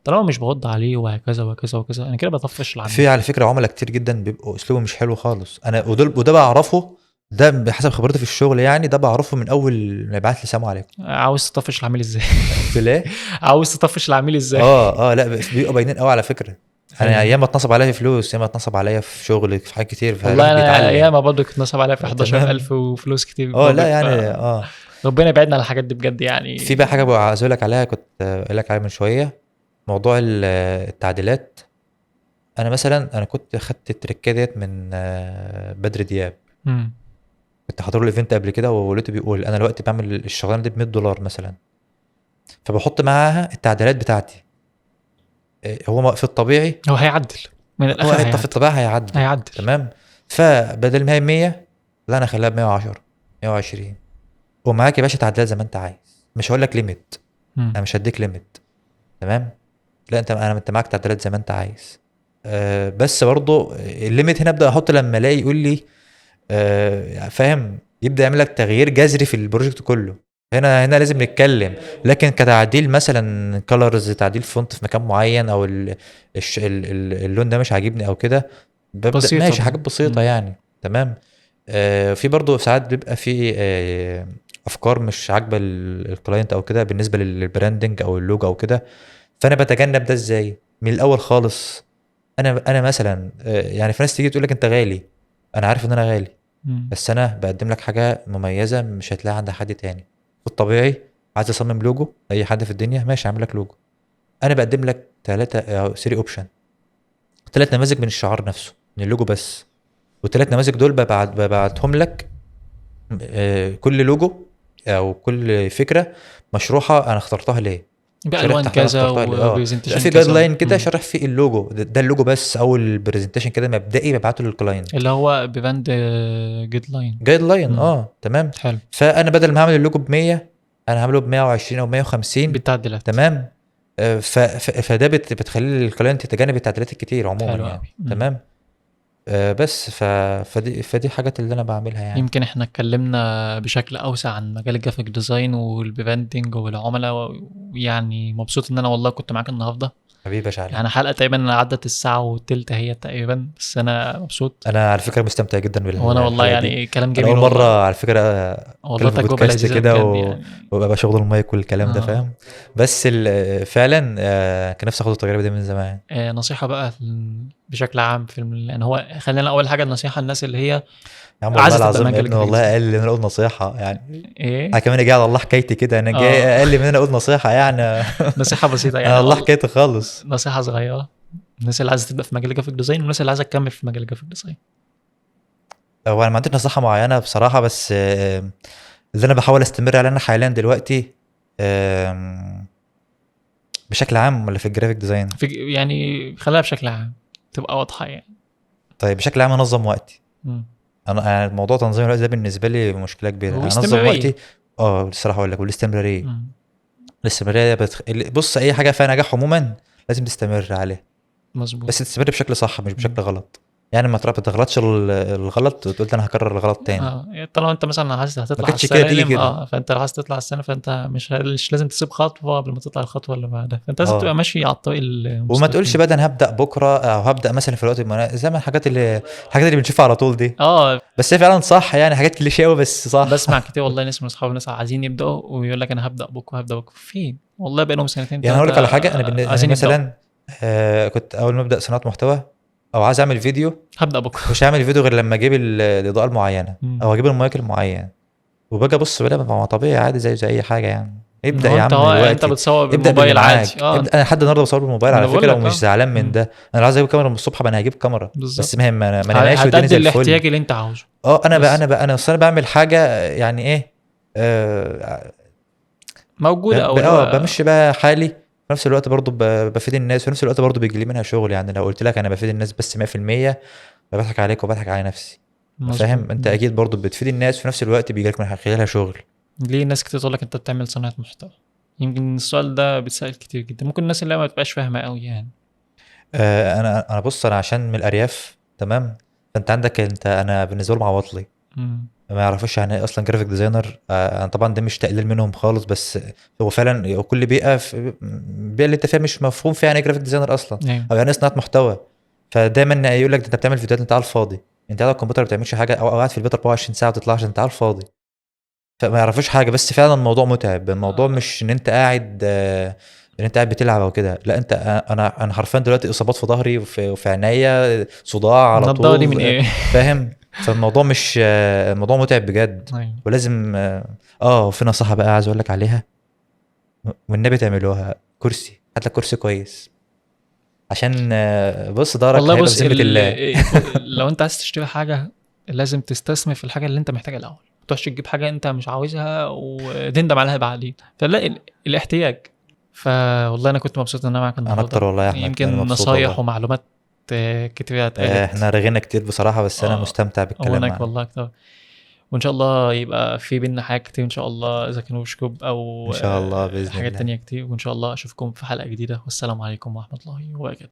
طالما مش برد عليه وهكذا وهكذا وهكذا، انا كده بطفش العميل. في على فكره عملاء كتير جدا بيبقوا اسلوبهم مش حلو خالص، انا وده بعرفه، ده بحسب خبرتي في الشغل يعني، ده بعرفه من اول ما يبعت لي سلام عليكم. عاوز تطفش العميل ازاي؟ قلت ليه؟ عاوز تطفش العميل ازاي؟ اه اه، لا بيبقوا باينين قوي على فكره. انا ايوه. ايام اتنصب عليا في فلوس، ايام اتنصب عليا في شغل، في حاجات كتير، والله فالواحد انا بيتعلم. ياما برضه كنت نصب عليا في تمام. 11,000 وفلوس كتير اه لا برضك، يعني اه. فربنا يبعدنا عن الحاجات دي بجد يعني. في بقى حاجه بقى عايز اقول لك عليها، كنت قايل لك عليها من شويه، موضوع التعديلات. انا مثلا انا كنت خدت التركه ديت من بدر دياب، امم. كنت حاضر له ايفنت قبل كده، ولقيته بيقول انا دلوقتي بعمل الشغلانه دي ب $100 مثلا، فبحط معاها التعديلات بتاعتي. هو في الطبيعي، هو هيعدل، من هو الاخر انت في هيعدل. الطبيعه هيعدل. هيعدل. تمام. فبدل ما هي 100، لا انا اخليها ب 110، 120، ومعاك يا باشا تعديلات زي ما انت عايز، مش هقول لك ليميت، امم. انا مش هديك ليميت. تمام. لا انت معاك تعديلات زي ما انت عايز. بس برضه الليميت هنا ابدا احط لما الاقي يقول لي فاهم، يبدا يعمل لك تغيير جذري في البروجكت كله، هنا لازم نتكلم. لكن كتعديل مثلا كولرز، تعديل فونت في مكان معين، او اللون ده مش عاجبني او كده، ببدا بسيطه ماشي دي. حاجات بسيطه يعني. تمام. في برضه ساعات بيبقى في افكار مش عاجبه الكلاينت او كده بالنسبه للبراندنج او اللوجو او كده، فانا بتجنب ده ازاي من الاول خالص. انا مثلا يعني في ناس تيجي تقول لك انت غالي، انا عارف ان انا غالي، امم. بس انا بقدم لك حاجه مميزه مش هتلاقيها عند حد تاني. في الطبيعي عايز اصمم لوجو، اي حد في الدنيا ماشي اعمل لك لوجو، انا بقدم لك 3 او 3 اوبشن، 3 نماذج من الشعار نفسه من اللوجو بس، والثلاث نماذج دول ببعتهم لك. كل لوجو او كل فكره مشروحه انا اخترتها ليه، شارح بالوان تحت انا كذا اخترتها ليه. بيبقى وبرزنتيشن في جايد كذا. لاين كده شارح فيه اللوجو ده اللوجو بس، او البرزنتيشن كده مبدئي ببعته للكلاينت. اللي هو ببند جيد لاين. جايد لاين امم. تمام. حلو. فانا بدل ما اعمل اللوجو ب 100، انا هعمله ب 120 او 150. بالتعديلات. تمام. فده بتخلي الكلاينت يتجنب التعديلات الكتير عموما حلو يعني. قوي. تمام. بس فدي الحاجات اللي انا بعملها يعني. يمكن احنا اتكلمنا بشكل اوسع عن مجال الجرافيك ديزاين والبراندنج والعملاء، ويعني مبسوط ان انا والله كنت معاك النهارده. حبيبي يا شعلان، يعني حلقه تقريبا عدت الساعه والتلت هي تقريبا، بس انا مبسوط. انا على فكره مستمتع جدا وانا والله بالحلقه دي. يعني كلام انا اول جميل والله. مره على فكره والله اتكلم في تجربه بودكاست لذيذه كده بجد يعني. وابقى شغل المايك والكلام ده اه. فاهم. بس فعلا كان نفسي اخد التجربه دي من زمان. نصيحه بقى بشكل عام في يعني هو خلينا اول حاجه النصيحه الناس اللي هي يا عم والله عايزه تبدا العظيم يا مجال ابني، الجرافيك والله ديزاين. اقل من انا اقول نصيحه يعني. ايه. انا كمان جاي على الله حكايتي كده، انا جاي اه. اقل من انا اقول نصيحه يعني. نصيحه بسيطه انا يعني الله حكايتي خالص. نصيحه صغيره. الناس اللي عايزه تبدا في مجال الجرافيك ديزاين والناس اللي عايزه تكمل في مجال الجرافيك ديزاين. هو انا ما عنديش نصيحه معينه بصراحه، بس اللي انا بحاول استمر عليه انا حاليا دلوقتي آم، بشكل عام ولا في الجرافيك ديزاين؟ يعني خليها بشكل عام تبقى واضحه يعني. طيب بشكل عام انظم وقتي. مم. انا موضوع تنظيم الوقت ده بالنسبه لي مشكله كبيره، انظم واستمراريه. وقتي. الصراحه اقول لك، والاستمراريه. مم. الاستمراريه بص اي حاجه فيها نجاح عموما لازم تستمر عليها، بس مظبوط. تستمر بشكل صح مش مم. بشكل غلط. يعني ما تغلطش الغلط وتقول ده انا هكرر الغلط تاني. يعني طالما انت مثلا عايز ما هتطلع على كانتش كده تيجي السلم كده. فانت لو عايز تطلع على السلم فانت مش لازم تسيب خطوه قبل ما تطلع الخطوه اللي بعدها، فانت لازم تبقى اه ماشي على الطريق وما تقولش المستقيم. بقى ده انا هبدا بكره او هبدا مثلا في الوقت المناسب، زي ما الحاجات اللي بنشوفها على طول دي. اه بس هي فعلا صح، يعني حاجات كليشيه قوي بس صح. بسمع كتير والله، ناس من اصحابي ناس عايزين يبداوا ويقول لك انا هبدا بكره هبدا بكره، فين والله بقى لهم سنتين يعني هقول ثلاثه لك على حاجه، انا عايزين يبداوا. مثلا كنت اول ما ابدا صناعه محتوى او عايز اعمل فيديو، هبدا بكره. مش هعمل فيديو غير لما اجيب الاضاءه المعينه مم. او اجيب المايك المعين، وباجي ابص بلاقي ما هو طبيعي عادي زي اي حاجه يعني. ابدا هو يا انت عم هو انت دلوقتي، بتصور ابدا باللي بالموبايل عادي معاك، ابدا. انا لحد انت. النهارده بصور بالموبايل ما انا على بقول فكره لك ومش زعلان من مم. ده. انا لو عايز اجيب كاميرا من الصبح انا هجيب كاميرا، بس بالظبط. ما نماش والدنيا هتأدي زي الفل. الاحتياج اللي انت عاوزه. اه بس انا اصل انا بعمل حاجه يعني ايه، موجوده او اللي هو بمشي بقى حالي في نفس الوقت برضو بفيد الناس، في نفس الوقت برضو بيجي لي منها شغل. يعني لو قلت لك انا بفيد الناس بس 100%، بضحك عليك وبضحك على نفسي. مظبوط. فاهم؟ انت اكيد برضو بتفيد الناس في نفس الوقت بيجي لك من خلالها شغل. ليه ناس كتير تقول لك انت بتعمل صناعه محتوى؟ يمكن السؤال ده بيتسأل كتير جدا، ممكن الناس اللي ما تبقاش فاهمه قوي يعني. انا بص، انا عشان من الارياف تمام، فانت عندك انا بالنسبه لهم عواطلي مم. ما يعرفوش يعني ايه اصلا جرافيك ديزاينر. انا طبعا ده مش تقليل منهم خالص، بس هو فعلا كل بيئه البيئه اللي انت فيها مش مفهوم فيها يعني ايه جرافيك ديزاينر اصلا، ايوه. او يعني ايه صناعه محتوى. فدايما يقول لك ده انت بتعمل فيديوهات انت على الفاضي، انت قاعد على الكمبيوتر ما بتعملش حاجه، او قاعد في البيت 24 ساعه ما بتطلعش انت على الفاضي. فما يعرفوش حاجه. بس فعلا الموضوع متعب، الموضوع مش ان انت قاعد ان انت قاعد بتلعب او كده، لا انت انا حرفيا دلوقتي اصابات في ظهري وفي عينيا، صداع على النضاره دي من طول. ايه؟ فاهم؟ فالموضوع مش الموضوع متعب بجد. ايوه. ولازم في نصيحه بقى عايز اقول لك عليها، والنبي تعملوها: كرسي، هات لك كرسي كويس، عشان بص ظهرك والله هيبقى في بص ذمه الله. لو انت عايز تشتري حاجه لازم تستثمر في الحاجه اللي انت محتاجها الاول، ما تروحش تجيب حاجه انت مش عاوزها وتندم عليها بعدين، فلا الاحتياج. فوالله انا كنت مبسوط ان انا معاك انا النهارده، اكتر والله يا احمد، انا يمكن مبسوط نصايح والله. ومعلومات كتير اتقالت. احنا رغينا كتير بصراحه، بس انا اه مستمتع بالكلام وانا معاك. والله اكتر. وان شاء الله يبقى في بينا حاجات كتير ان شاء الله، اذا كانوا شكوب او ان شاء الله باذن حاجات الله. تانية كتير، وان شاء الله اشوفكم في حلقة جديدة، والسلام عليكم ورحمة الله وبركاته.